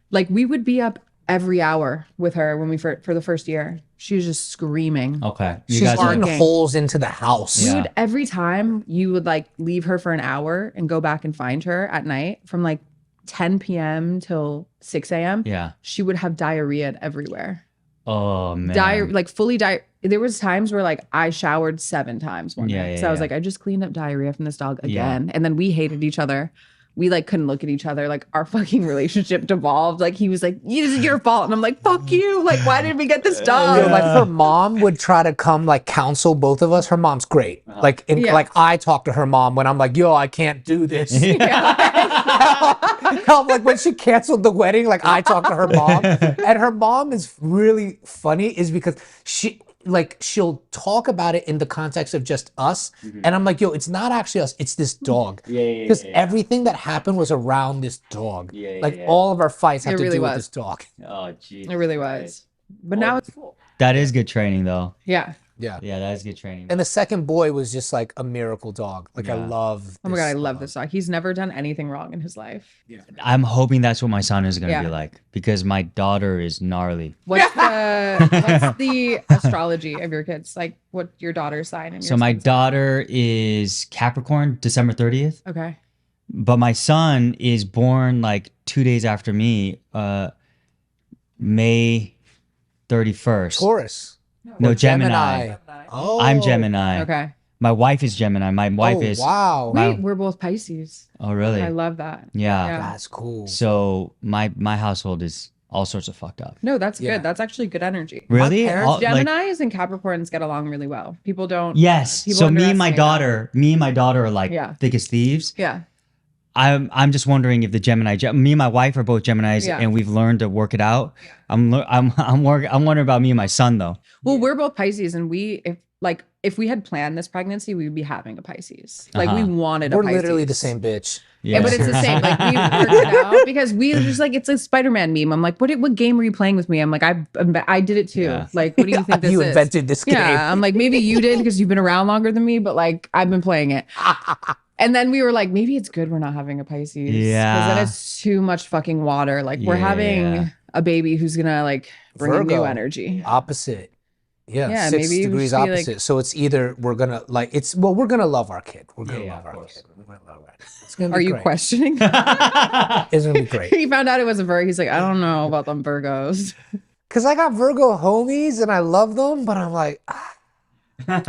Like, we would be up every hour with her when we for the first year. She was just screaming. Okay. You she's guys are, eating barking. holes into the house. Yeah. Dude, every time you would like leave her for an hour and go back and find her at night from like 10 p.m. till 6 a.m. yeah. she would have diarrhea everywhere. Oh man. Like fully there was times where like I showered 7 times one Yeah, night. yeah, So I was yeah. like, I just cleaned up diarrhea from this dog Yeah. again. And then we hated each other. We like couldn't look at each other. Like our fucking relationship devolved. Like he was like, this is your fault. And I'm like, fuck you. Like, why did we get this dog? Like her mom would try to come like counsel both of us. Her mom's great. Like Yeah. like I talk to her mom when I'm like, yo, I can't do this. Like when she canceled the wedding, like I talked to her mom. And her mom is really funny is because she'll talk about it in the context of just us. And I'm like, yo, it's not actually us, it's this dog. Because everything that happened was around this dog. All of our fights have It to really do with was. this dog. Oh jeez. It really was. But now it's cool. That is good training though. Yeah. Yeah. Yeah, that is good training. And the second boy was just like a miracle dog. Like I Yeah. love Oh my God, I love dog. this dog. He's never done anything wrong in his life. I'm hoping that's what my son is gonna Yeah. be like because my daughter is gnarly. What's the astrology of your kids? Like what your daughter's sign and So your my son's daughter is Capricorn, December 30th. sign? Okay. But my son is born like 2 days after me, May 31st. Taurus. No, Or Gemini. Oh. I'm Gemini. Okay. My wife is Gemini. My wife Oh, is. wow. Wait, we're both Pisces. Oh, really? I love that. Yeah. That's cool. So my household is all sorts of fucked up. No, that's Yeah. good. That's actually good energy. Really? parents- All- like- Geminis and Capricorns get along really well. People don't. yes. people So me and my underestimate daughter are like Yeah. thick as thieves. that. Yeah. I'm just wondering if the me and my wife are both Geminis, Yeah. and we've learned to work it out. I'm wondering about me and my son though. Well, we're both Pisces, and if we had planned this pregnancy, we would be having a Pisces. Like we wanted a We're Pisces. literally the same bitch. Yeah, but it's the same. Like we worked it out because we were just like it's a Spider-Man meme. I'm like, what game were you playing with me? I'm like, I did it too. Yeah. Like, what do you think this You is? invented this game. Yeah, I'm like, maybe you did because you've been around longer than me, but like I've been playing it. And then we were like, maybe it's good we're not having a Pisces. Yeah. Because then it's too much fucking water. Like we're Yeah. having a baby who's gonna like bring a new Virgo. energy. Opposite. Yeah, Yeah, 6 maybe you degrees just be like- opposite. So it's either we're gonna we're gonna love our kid. We're gonna Yeah, love of our course. kid. We're gonna love our kid. It's gonna be Are you great. questioning? It's gonna be great. He found out it was a Virgo. He's like, I don't know about them Virgos. Cause I got Virgo homies and I love them, but I'm like, You know I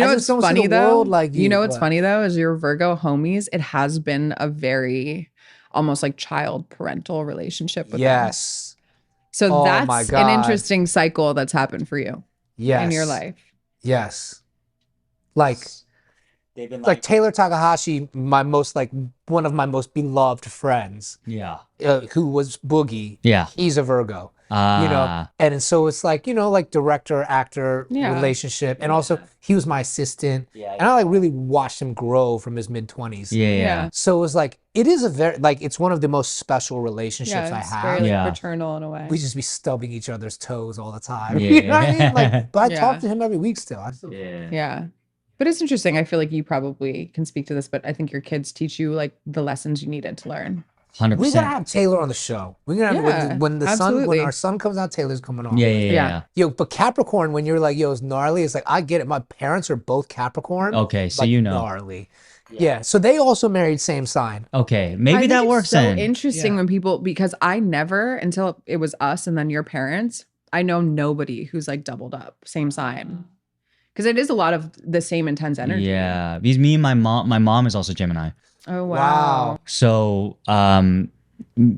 what's just don't see funny the though? world like you you, know what's but- funny though is your Virgo homies. It has been a very almost like child parental relationship with them. yes, So Oh that's my an God. interesting cycle that's happened for you yes, in your life. Yes, like They've been like Taylor Takahashi, one of my most beloved friends, yeah. who was Boogie. Yeah. He's a Virgo. You know, Ah. and so it's like, you know, like director actor Yeah. relationship. And also he was my assistant. Yeah. And I like really watched him grow from his mid-20s. Yeah. Yeah. So it was like, it is a very, like, it's one of the most special relationships I it's have. very like Yeah. paternal in a way. We just be stubbing each other's toes all the time. Yeah. You know what I mean? Like, but I Yeah. talk to him every week still. I still Yeah. Yeah. But it's interesting. I feel like you probably can speak to this, but I think your kids teach you like the lessons you needed to learn. 100%. We're gonna have Taylor on the show. We're gonna have Yeah, when absolutely. our son comes out, Taylor's coming on. Yeah, yeah, yeah. Yeah. Yo, but Capricorn, when you're like, yo, it's gnarly, it's like I get it. My parents are both Capricorn. Okay, so like, you know. gnarly. Yeah. So they also married same sign. Okay, I maybe think that it's works so then. interesting Yeah. when people because I never until it was us and then your parents. I know nobody who's like doubled up, same sign, because it is a lot of the same intense energy. Yeah, because me and my mom is also Gemini. Oh wow. Wow. So,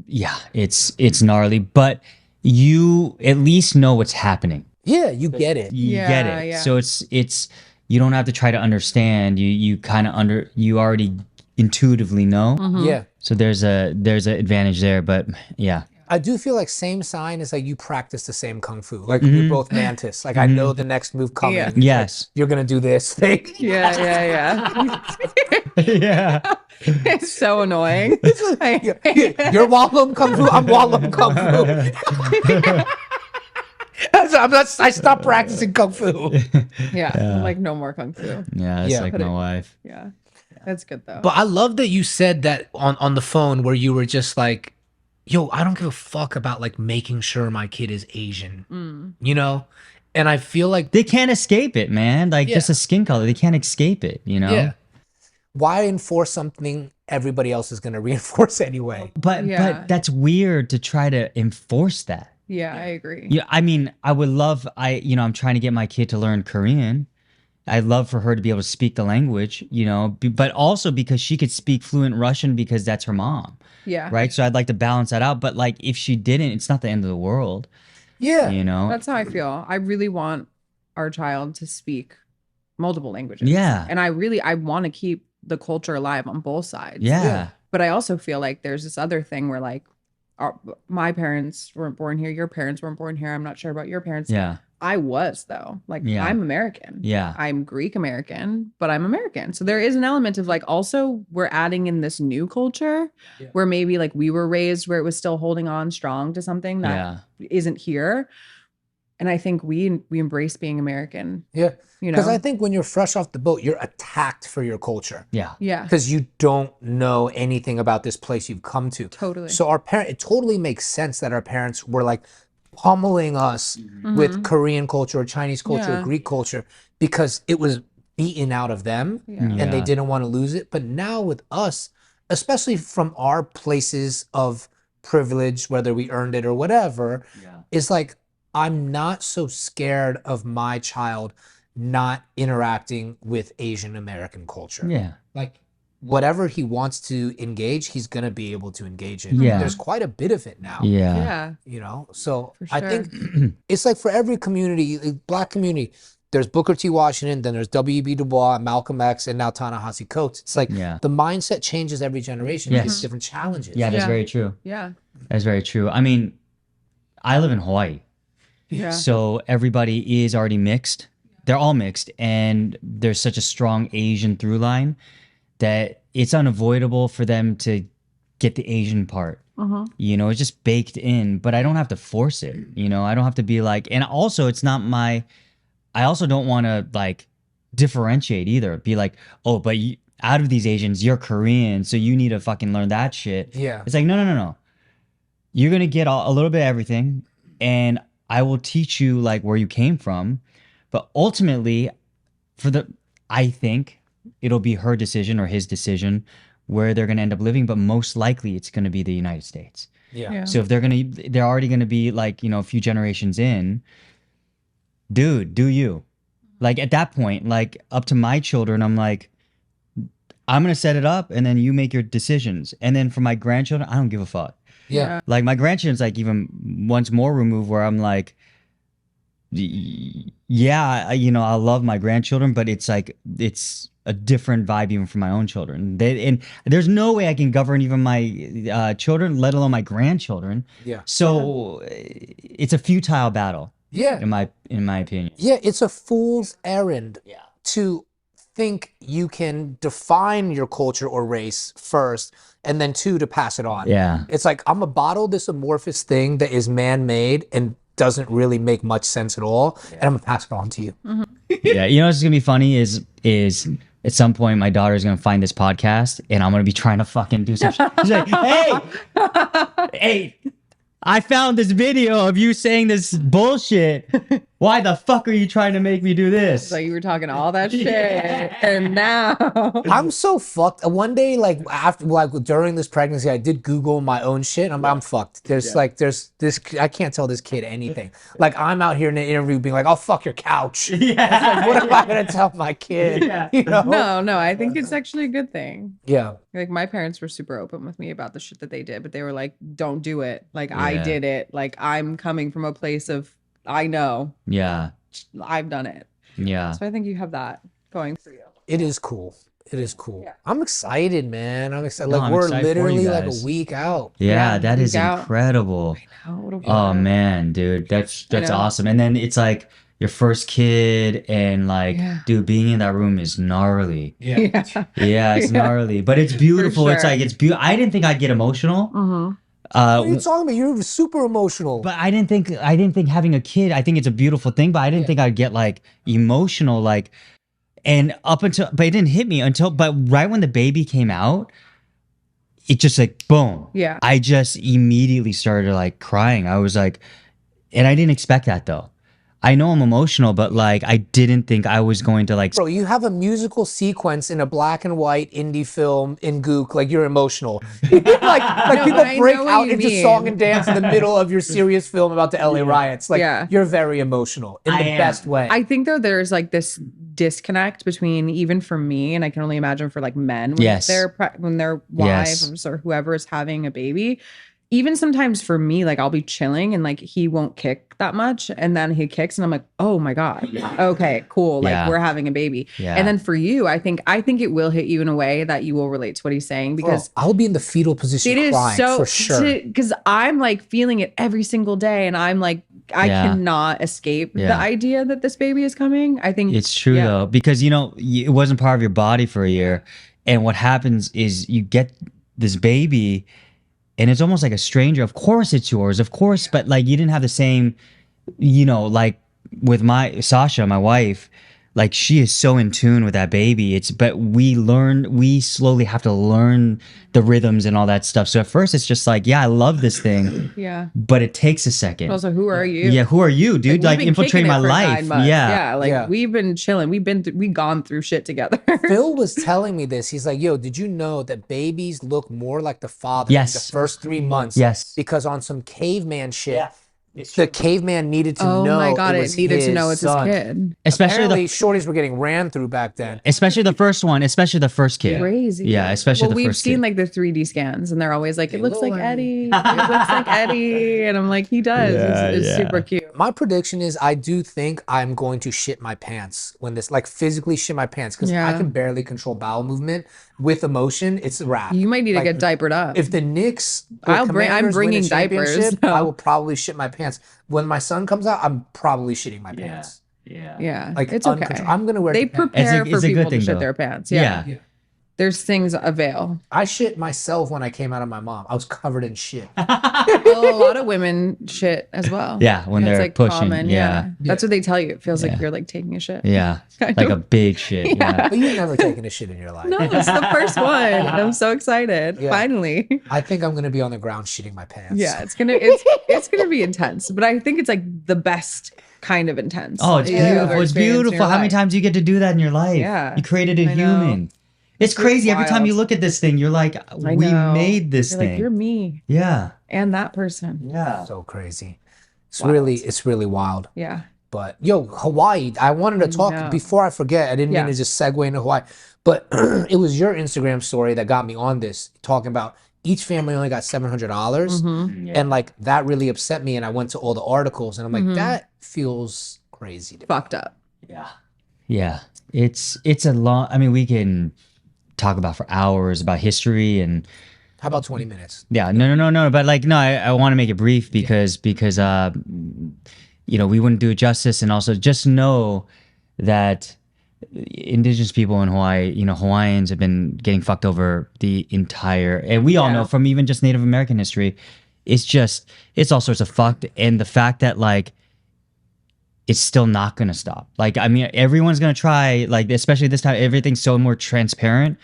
yeah, it's gnarly, but you at least know what's happening. Yeah, you get it. You get Yeah, it. yeah. So it's you don't have to try to understand. You kind of you already intuitively know. Yeah. So there's an advantage there. But yeah, I do feel like same sign is like you practice the same kung fu. Like we're both mantis. Like I know the next move coming. Yeah. It's like, Yes. you're gonna do this thing. Yeah, yeah. yeah. It's so annoying. You're Wallum Kung Fu. I'm Wallum Kung Fu. I stopped practicing Kung Fu. Yeah, like no more kung fu. Yeah, it's Yeah. like my wife. Yeah, that's good though. But I love that you said that on the phone where you were just like, yo, I don't give a fuck about like making sure my kid is Asian, you know? And I feel like, They can't escape it, man. Like Yeah. just a skin color, they can't escape it. You know. yeah, why enforce something everybody else is going to reinforce anyway? But Yeah. that's weird to try to enforce that. Yeah, I agree. Yeah, I mean, I would love. I'm trying to get my kid to learn Korean. I'd love for her to be able to speak the language, but also because she could speak fluent Russian because that's her mom, Yeah, right? So I'd like to balance that out. But like, if she didn't, it's not the end of the world, Yeah. you know? that's how I feel. I really want our child to speak multiple languages. Yeah. and I want to keep the culture alive on both sides. Yeah. But I also feel like there's this other thing where like my parents weren't born here, your parents weren't born here. I'm not sure about your parents. Yeah. I was though. Like Yeah. I'm American. Yeah. I'm Greek American, but I'm American. So there is an element of like also we're adding in this new culture where maybe like we were raised where it was still holding on strong to something that isn't here. And I think we embrace being American. Yeah. You know? Because I think when you're fresh off the boat, you're attacked for your culture. Yeah. Yeah. Because you don't know anything about this place you've come to. Totally. So it totally makes sense that our parents were like pummeling us with Korean culture or Chinese culture or Yeah. Greek culture because it was beaten out of them and they didn't want to lose it. But now with us, especially from our places of privilege, whether we earned it or whatever, it's like, I'm not so scared of my child not interacting with Asian American culture. Yeah. Like whatever he wants to engage, he's going to be able to engage in. Yeah. There's quite a bit of it now. Yeah. Yeah. You know, so For I sure. think it's like for every community, like Black community, there's Booker T. Washington, then there's W.E.B. Du Bois, Malcolm X, and now Ta-Nehisi Coates. It's like Yeah. the mindset changes every generation. Yes. It's different challenges. Yeah, that's Yeah. very true. Yeah. That's very true. I mean, I live in Hawaii. Yeah. So everybody is already mixed. They're all mixed. And there's such a strong Asian through line that it's unavoidable for them to get the Asian part. It's just baked in, but I don't have to force it. I don't have to be like, and also it's not I also don't want to like differentiate either. Be like, oh, but out of these Asians, you're Korean, so you need to fucking learn that shit. Yeah. It's like, no. You're going to get a little bit of everything, and I will teach you like where you came from. But ultimately, I think it'll be her decision or his decision where they're going to end up living. But most likely it's going to be the United States. Yeah. So if they're already going to be like, a few generations in, dude, do you? Like at that point, like up to my children, I'm like, I'm going to set it up and then you make your decisions. And then for my grandchildren, I don't give a fuck. Yeah. Like my grandchildren's like even once more removed where I'm like, yeah, I love my grandchildren, but it's like, it's a different vibe even for my own children. And there's no way I can govern even my children, let alone my grandchildren. Yeah. So it's a futile battle. Yeah. In my opinion. Yeah, it's a fool's errand to think you can define your culture or race first, and then two, to pass it on. Yeah. It's like, I'm a bottle this amorphous thing that is man-made and doesn't really make much sense at all, and I'm gonna pass it on to you. Yeah, what's gonna be funny is at some point my daughter's gonna find this podcast and I'm gonna be trying to fucking do some shit. She's like, hey, I found this video of you saying this bullshit. Why the fuck are you trying to make me do this? So you were talking all that shit, and now I'm so fucked. One day, like during this pregnancy, I did Google my own shit. I'm fucked. There's this. I can't tell this kid anything. Like I'm out here in an interview being like, "I'll fuck your couch." Yeah. Like, what am I gonna tell my kid? Yeah. no, I think it's actually a good thing. Yeah. Like my parents were super open with me about the shit that they did, but they were like, "Don't do it." Like I Yeah. did it. Like I'm coming from a place of I know Yeah. I've done it. Yeah. So I think you have that going for you. It is cool. It is cool. Yeah. I'm excited, man. I'm excited. No, Like I'm we're excited for you literally like a guys. week out. Yeah, Yeah, that is geek out. incredible. Oh, it'll be Oh good. man, dude, that's know. awesome. And then it's like your first kid, and like, Yeah. dude, being in that room is gnarly. Yeah. Yeah. Yeah, it's Yeah. gnarly, but it's beautiful. It's sure. like it's beautiful. I didn't think I'd get emotional. Mm-hmm. What are you talking about? You're super emotional. But I didn't think having a kid, I think it's a beautiful thing, but I didn't think I'd get like emotional, like, and up until, but it didn't hit me until, but right when the baby came out, it just like, boom. Yeah. I just immediately started like crying. I was like, and I didn't expect that though. I know I'm emotional, but like, I didn't think I was going to like, Bro, you have a musical sequence in a black and white indie film in Gook, like you're emotional. like people I break know what out you into mean. song and dance in the middle of your serious film about the LA riots. Like Yeah. you're very emotional in the am. best way. I think though there's like this disconnect between, even for me, and I can only imagine for like men when Yes. when their Yes. wives or whoever is having a baby. Even sometimes for me, like I'll be chilling and like he won't kick that much, and then he kicks and I'm like, oh my god, okay, cool, like Yeah. we're having a baby. Yeah. And then for you, I think it will hit you in a way that you will relate to what he's saying, because Bro, I'll be in the fetal position it is crying so for sure. because I'm like feeling it every single day, and I'm like I Yeah. cannot escape the Yeah. idea that this baby is coming. I think it's true yeah. though, because it wasn't part of your body for a year. And what happens is you get this baby and it's almost like a stranger. Of course it's yours, of course, but like you didn't have the same, like with my Sasha, my wife, like she is so in tune with that baby. But we slowly have to learn the rhythms and all that stuff. So at first it's just like, yeah, I love this thing, Yeah. but it takes a second. Also, who are you? Yeah, who are you, dude? we've Like been infiltrating kicking my it for 9 life. months. Yeah. Like Yeah. we've been chilling. We've gone through shit together. Phil was telling me this. He's like, yo, did you know that babies look more like the father Yes. in the first 3 months? Yes. Because on some caveman shit, the caveman needed to Oh know my god, it it was needed to know it's his son. kid. Especially Apparently, shorties were getting ran through back then. especially the first one, especially the first kid. Crazy. Yeah, especially well, the we've first seen kid. like the 3D scans, and they're always like, it looks like look like Eddie. It looks like Eddie, and I'm like, he does. Yeah, It's yeah. super cute. My prediction is I do think I'm going to shit my pants when this, like physically shit my pants, because I Yeah. can barely control bowel movement with emotion. It's a wrap. You might need Like, to get diapered up. If the Knicks, or I'm Commanders win a bringing diapers, championship, so- I will probably shit my pants. When my son comes out, I'm probably shitting my pants. yeah, Like it's okay. I'm gonna wear. They Depends. prepare It's for a good people thing, to shit though. their pants. Yeah. Yeah. There's things avail. I shit myself when I came out of my mom. I was covered in shit. Well, a lot of women shit as well. Yeah, when It's, they're like, pushing, common, yeah. That's what they tell you. It feels Yeah. like you're like taking a shit. Yeah. Kind Like of. a big shit. Yeah. But you've never taken a shit in your life. No, it's the first one. I'm so excited. Yeah. Finally. I think I'm gonna be on the ground shitting my pants. Yeah, it's gonna be intense, but I think it's like the best kind of intense. Oh, it's you've ever beautiful. It's experienced in beautiful. your How many life. times you get to do that in your life? Yeah. You created a I know. human. It's crazy. Every time wild. you look at this thing, you're like, I we know. made this You're thing. like, you're me Yeah. and that person. Yeah. So crazy. It's really wild. Yeah. But yo, Hawaii, I wanted to talk know. before I forget. I didn't mean Yeah. to just segue into Hawaii, but it was your Instagram story that got me on this, talking about each family only got $700, Mm-hmm. and like that really upset me. And I went to all the articles, and I'm like, that feels crazy to me. Fucked up. Yeah. Yeah. It's a long, I mean, we can talk about for hours about history and How about 20 minutes? yeah, no. But like, no, I want to make it brief because we wouldn't do it justice. And also just know that indigenous people in Hawaii, Hawaiians have been getting fucked over the entire, and we all Yeah. know from even just Native American history, it's all sorts of fucked. And the fact that like, it's still not going to stop. Like, I mean, everyone's going to try, like, especially this time, everything's so more transparent,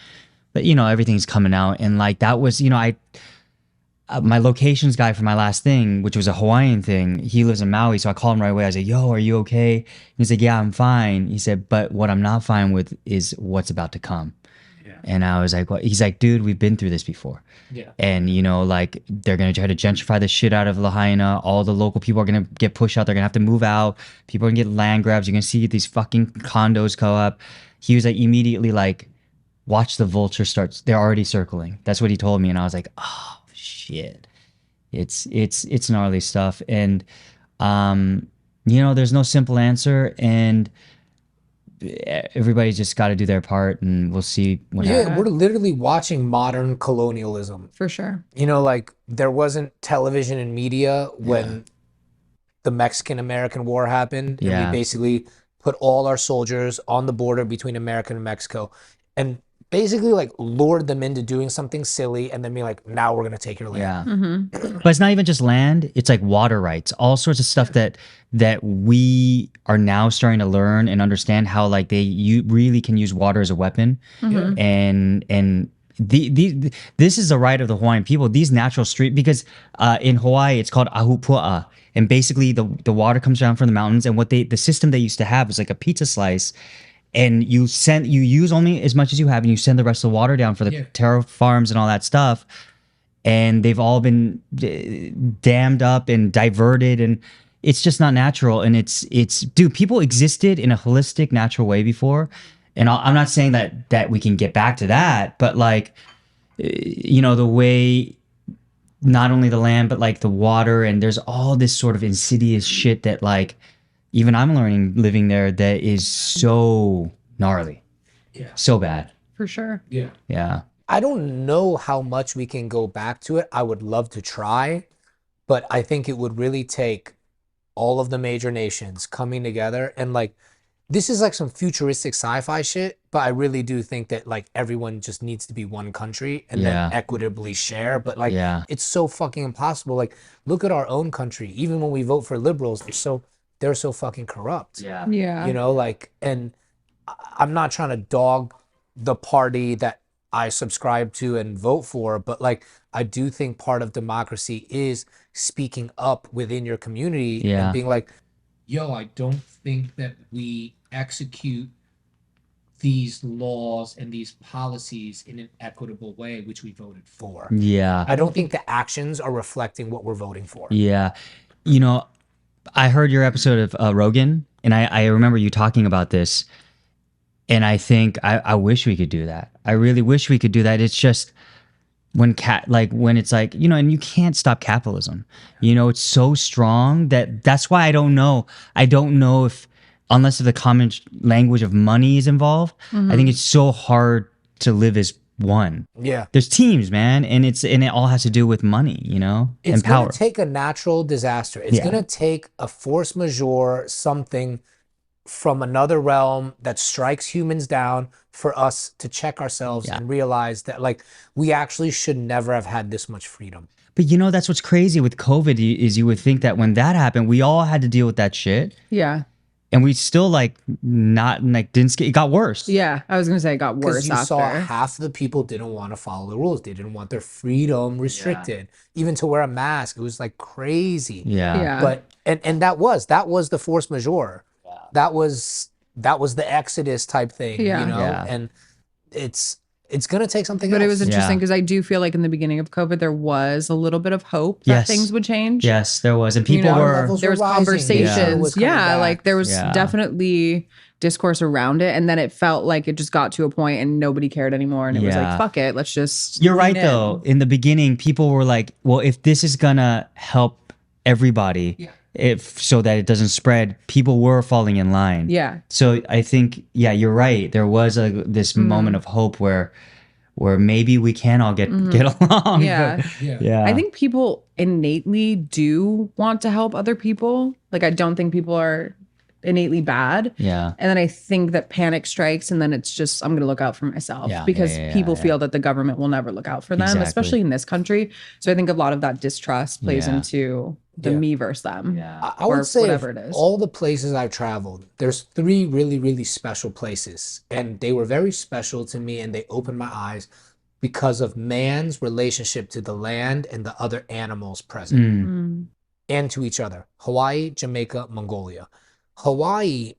but everything's coming out. And like, that was, my locations guy for my last thing, which was a Hawaiian thing, he lives in Maui. So I called him right away. I was like, yo, are you okay? He's like, yeah, I'm fine. He said, but what I'm not fine with is what's about to come. And I was like, well, he's like, dude, we've been through this before. Yeah. And, like, they're going to try to gentrify the shit out of Lahaina. All the local people are going to get pushed out. They're going to have to move out. People are going to get land grabs. You're going to see these fucking condos go up. He was like, immediately, like, watch the vulture starts. They're already circling. That's what he told me. And I was like, oh, shit. It's gnarly stuff. And, there's no simple answer, and everybody's just got to do their part, and we'll see what happens. Yeah, we're literally watching modern colonialism. For sure. Like there wasn't television and media when the Mexican-American War happened, and Yeah. we basically put all our soldiers on the border between America and Mexico, and basically like lured them into doing something silly, and then be like, now we're gonna take your land. Yeah. But it's not even just land, it's like water rights, all sorts of stuff that we are now starting to learn and understand how like you really can use water as a weapon. And this is the right of the Hawaiian people, these natural stream, because in Hawaii it's called ahupua'a, and basically the water comes down from the mountains, and the system they used to have was like a pizza slice, and you use only as much as you have, and you send the rest of the water down for the terra farms and all that stuff, and they've all been dammed up and diverted, and it's just not natural. And it's dude, people existed in a holistic, natural way before, and I'm not saying that we can get back to that, but like the way, not only the land but like the water, and there's all this sort of insidious shit that like even I'm learning living there that is so gnarly. So bad. For sure. Yeah. I don't know how much we can go back to it. I would love to try, but I think it would really take all of the major nations coming together, and like this is like some futuristic sci-fi shit, but I really do think that like everyone just needs to be one country and then equitably share. But like it's so fucking impossible. Like look at our own country. Even when we vote for liberals, they're so fucking corrupt. Yeah. Like, and I'm not trying to dog the party that I subscribe to and vote for, but like I do think part of democracy is speaking up within your community and being like, yo, I don't think that we execute these laws and these policies in an equitable way, which we voted for. I don't think the actions are reflecting what we're voting for. I heard your episode of Rogan, and I remember you talking about this, and I think I wish we could do that. I really wish we could do that. It's just when it's like, and you can't stop capitalism. It's so strong that's why I don't know if, unless the common language of money is involved, I think it's so hard to live as one. There's teams, man, and it all has to do with money, it's and power. Gonna take a natural disaster. It's gonna take a force majeure, something from another realm that strikes humans down, for us to check ourselves and realize that like we actually should never have had this much freedom. But that's what's crazy with COVID is you would think that when that happened, we all had to deal with that shit. And we still it got worse. I was gonna say it got worse you after. saw half the people didn't want to follow the rules. They didn't want their freedom restricted, even to wear a mask. It was like crazy. But and that was the force majeure. That was the Exodus type thing, and it's gonna take something else. But it was interesting because I do feel like in the beginning of COVID there was a little bit of hope that things would change. Yes, there was, and people there was conversations. Like there was definitely discourse around it, and then it felt like it just got to a point and nobody cared anymore, and it was like, fuck it, let's just. You're right though. In the beginning, people were like, well, if this is gonna help everybody. So that it doesn't spread, people were falling in line. So I think, you're right. There was this moment of hope where maybe we can all get along. I think people innately do want to help other people. Like I don't think people are innately bad. And then I think that panic strikes, and then it's just, I'm going to look out for myself because people feel that the government will never look out for them, especially in this country. So I think a lot of that distrust plays into the me versus them. I would say whatever it is. All the places I've traveled, there's 3 really, really special places, and they were very special to me, and they opened my eyes because of man's relationship to the land and the other animals present and to each other. Hawaii, Jamaica, Mongolia. Hawaii,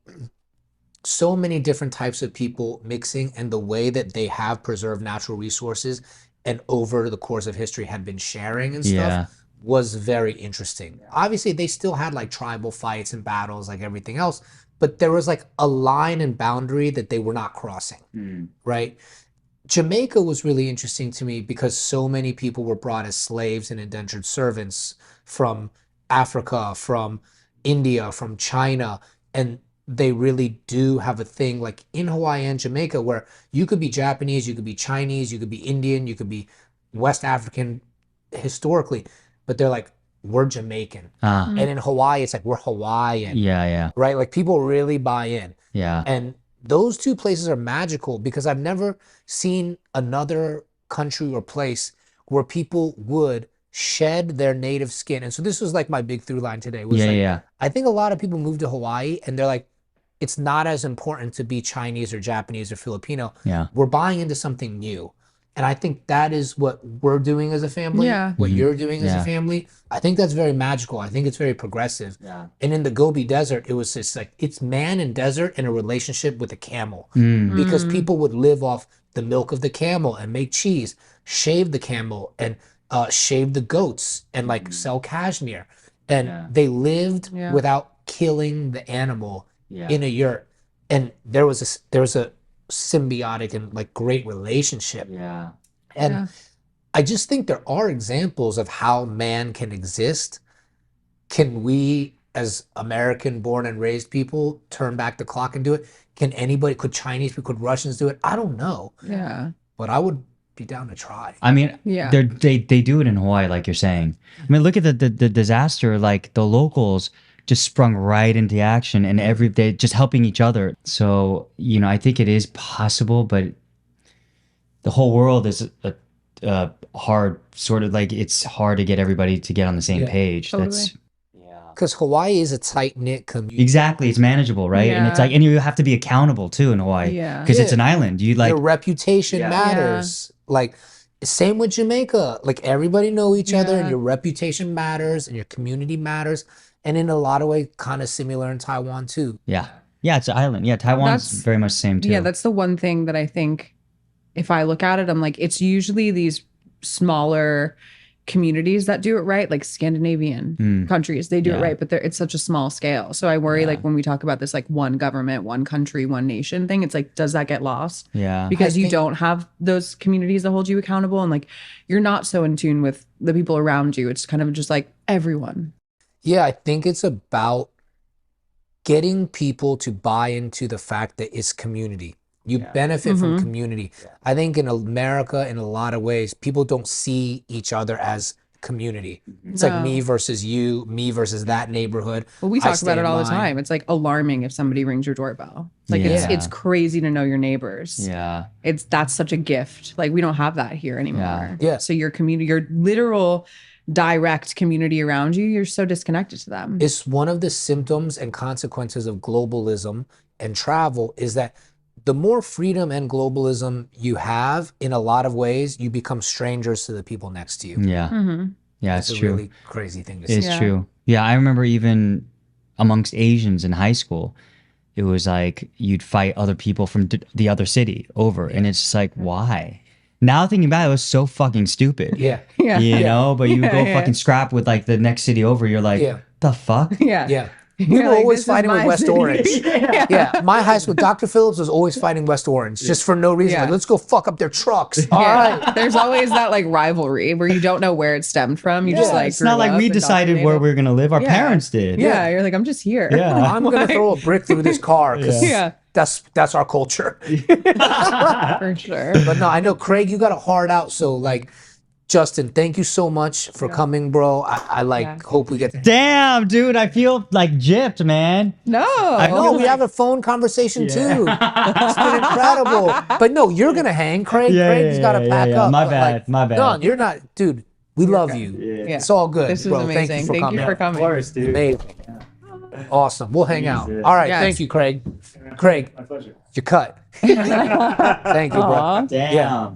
so many different types of people mixing, and the way that they have preserved natural resources and over the course of history had been sharing and stuff was very interesting. Obviously, they still had like tribal fights and battles like everything else, but there was like a line and boundary that they were not crossing, right? Jamaica was really interesting to me because so many people were brought as slaves and indentured servants from Africa, from India, from China, and they really do have a thing like in Hawaii and Jamaica where you could be Japanese, you could be Chinese, you could be Indian, you could be West African historically, but they're like, we're Jamaican. And in Hawaii, it's like, we're Hawaiian. Yeah. Right? Like people really buy in. Yeah. And those two places are magical because I've never seen another country or place where people would shed their native skin. And so this was like my big through line today. Was I think a lot of people move to Hawaii and they're like, it's not as important to be Chinese or Japanese or Filipino. Yeah. We're buying into something new. And I think that is what we're doing as a family, what you're doing as a family. I think that's very magical. I think it's very progressive. Yeah. And in the Gobi Desert, it was just like, it's man and desert in a relationship with a camel. Because people would live off the milk of the camel and make cheese, shave the camel and shave the goats and like sell cashmere. And they lived without killing the animal in a yurt. And there was a symbiotic and like great relationship. And I just think there are examples of how man can exist. Can we, as American born and raised people, turn back the clock and do it? Can anybody, could Chinese people, could Russians do it? I don't know. But I would be down to try. I mean, they do it in Hawaii, like you're saying. I mean, look at the disaster. Like the locals just sprung right into action, and they just helping each other. So I think it is possible, but the whole world is a hard sort of like it's hard to get everybody to get on the same page. Totally. That's Because Hawaii is a tight-knit community. exactly, it's manageable, right? And it's like, and you have to be accountable too in Hawaii, because it's an island. You like your reputation matters. Like same with Jamaica. Like everybody know each other, and your reputation matters, and your community matters. And in a lot of ways, kind of similar in Taiwan too. Yeah, it's an island. Yeah, Taiwan's very much the same too. Yeah, that's the one thing that I think, if I look at it, I'm like, it's usually these smaller communities that do it right, like Scandinavian countries, they do it right, but it's such a small scale. So I worry, like when we talk about this, like one government, one country, one nation thing, it's like, does that get lost? Yeah, because you don't have those communities that hold you accountable, and like you're not so in tune with the people around you. It's kind of just like everyone. Yeah, I think it's about getting people to buy into the fact that it's community. You benefit from community. I think in America, in a lot of ways, people don't see each other as community. It's like me versus you, me versus that neighborhood. Well, we talk about it all the time. It's like alarming if somebody rings your doorbell. Like it's crazy to know your neighbors. Yeah. That's such a gift. Like we don't have that here anymore. Yeah. So your community, your literal direct community around you, you're so disconnected to them. It's one of the symptoms and consequences of globalism and travel is that the more freedom and globalism you have, in a lot of ways, you become strangers to the people next to you. Yeah. Yeah, it's a true. really crazy thing to say. It's true. Yeah, I remember even amongst Asians in high school, it was like you'd fight other people from the other city over, and it's just like, why? Now thinking back, it was so fucking stupid. Yeah. You know, but you would go fucking scrap with like the next city over. You're like, the fuck? Yeah. We were like, always this is fighting with my West city. Orange. My high school, Dr. Phillips was always fighting West Orange just for no reason. Like, let's go fuck up their trucks. All right. There's always that like rivalry where you don't know where it stemmed from. You just like it's not grew like up we and decided where we were gonna live. Our parents did. Yeah, you're like, I'm just here. Yeah. I'm going to throw a brick through this car because that's our culture. For sure. But no, I know, Craig, you got a hard out. So like, Justin, thank you so much for coming, bro. I hope we get. Damn, dude, I feel like gypped, man. No. No, we have a phone conversation too. It's been incredible. But no, you're gonna hang, Craig. Craig's got to pack up. My But, bad, like, my bad. No, you're not, dude. We love you. Yeah. It's all good, This is bro. amazing. Thank you for coming. Of course, dude. Amazing. Awesome. We'll hang out. All right. Yes. Thank you, Craig. Craig, My pleasure. you're cut. Thank you, bro. Aw. Damn. Yeah.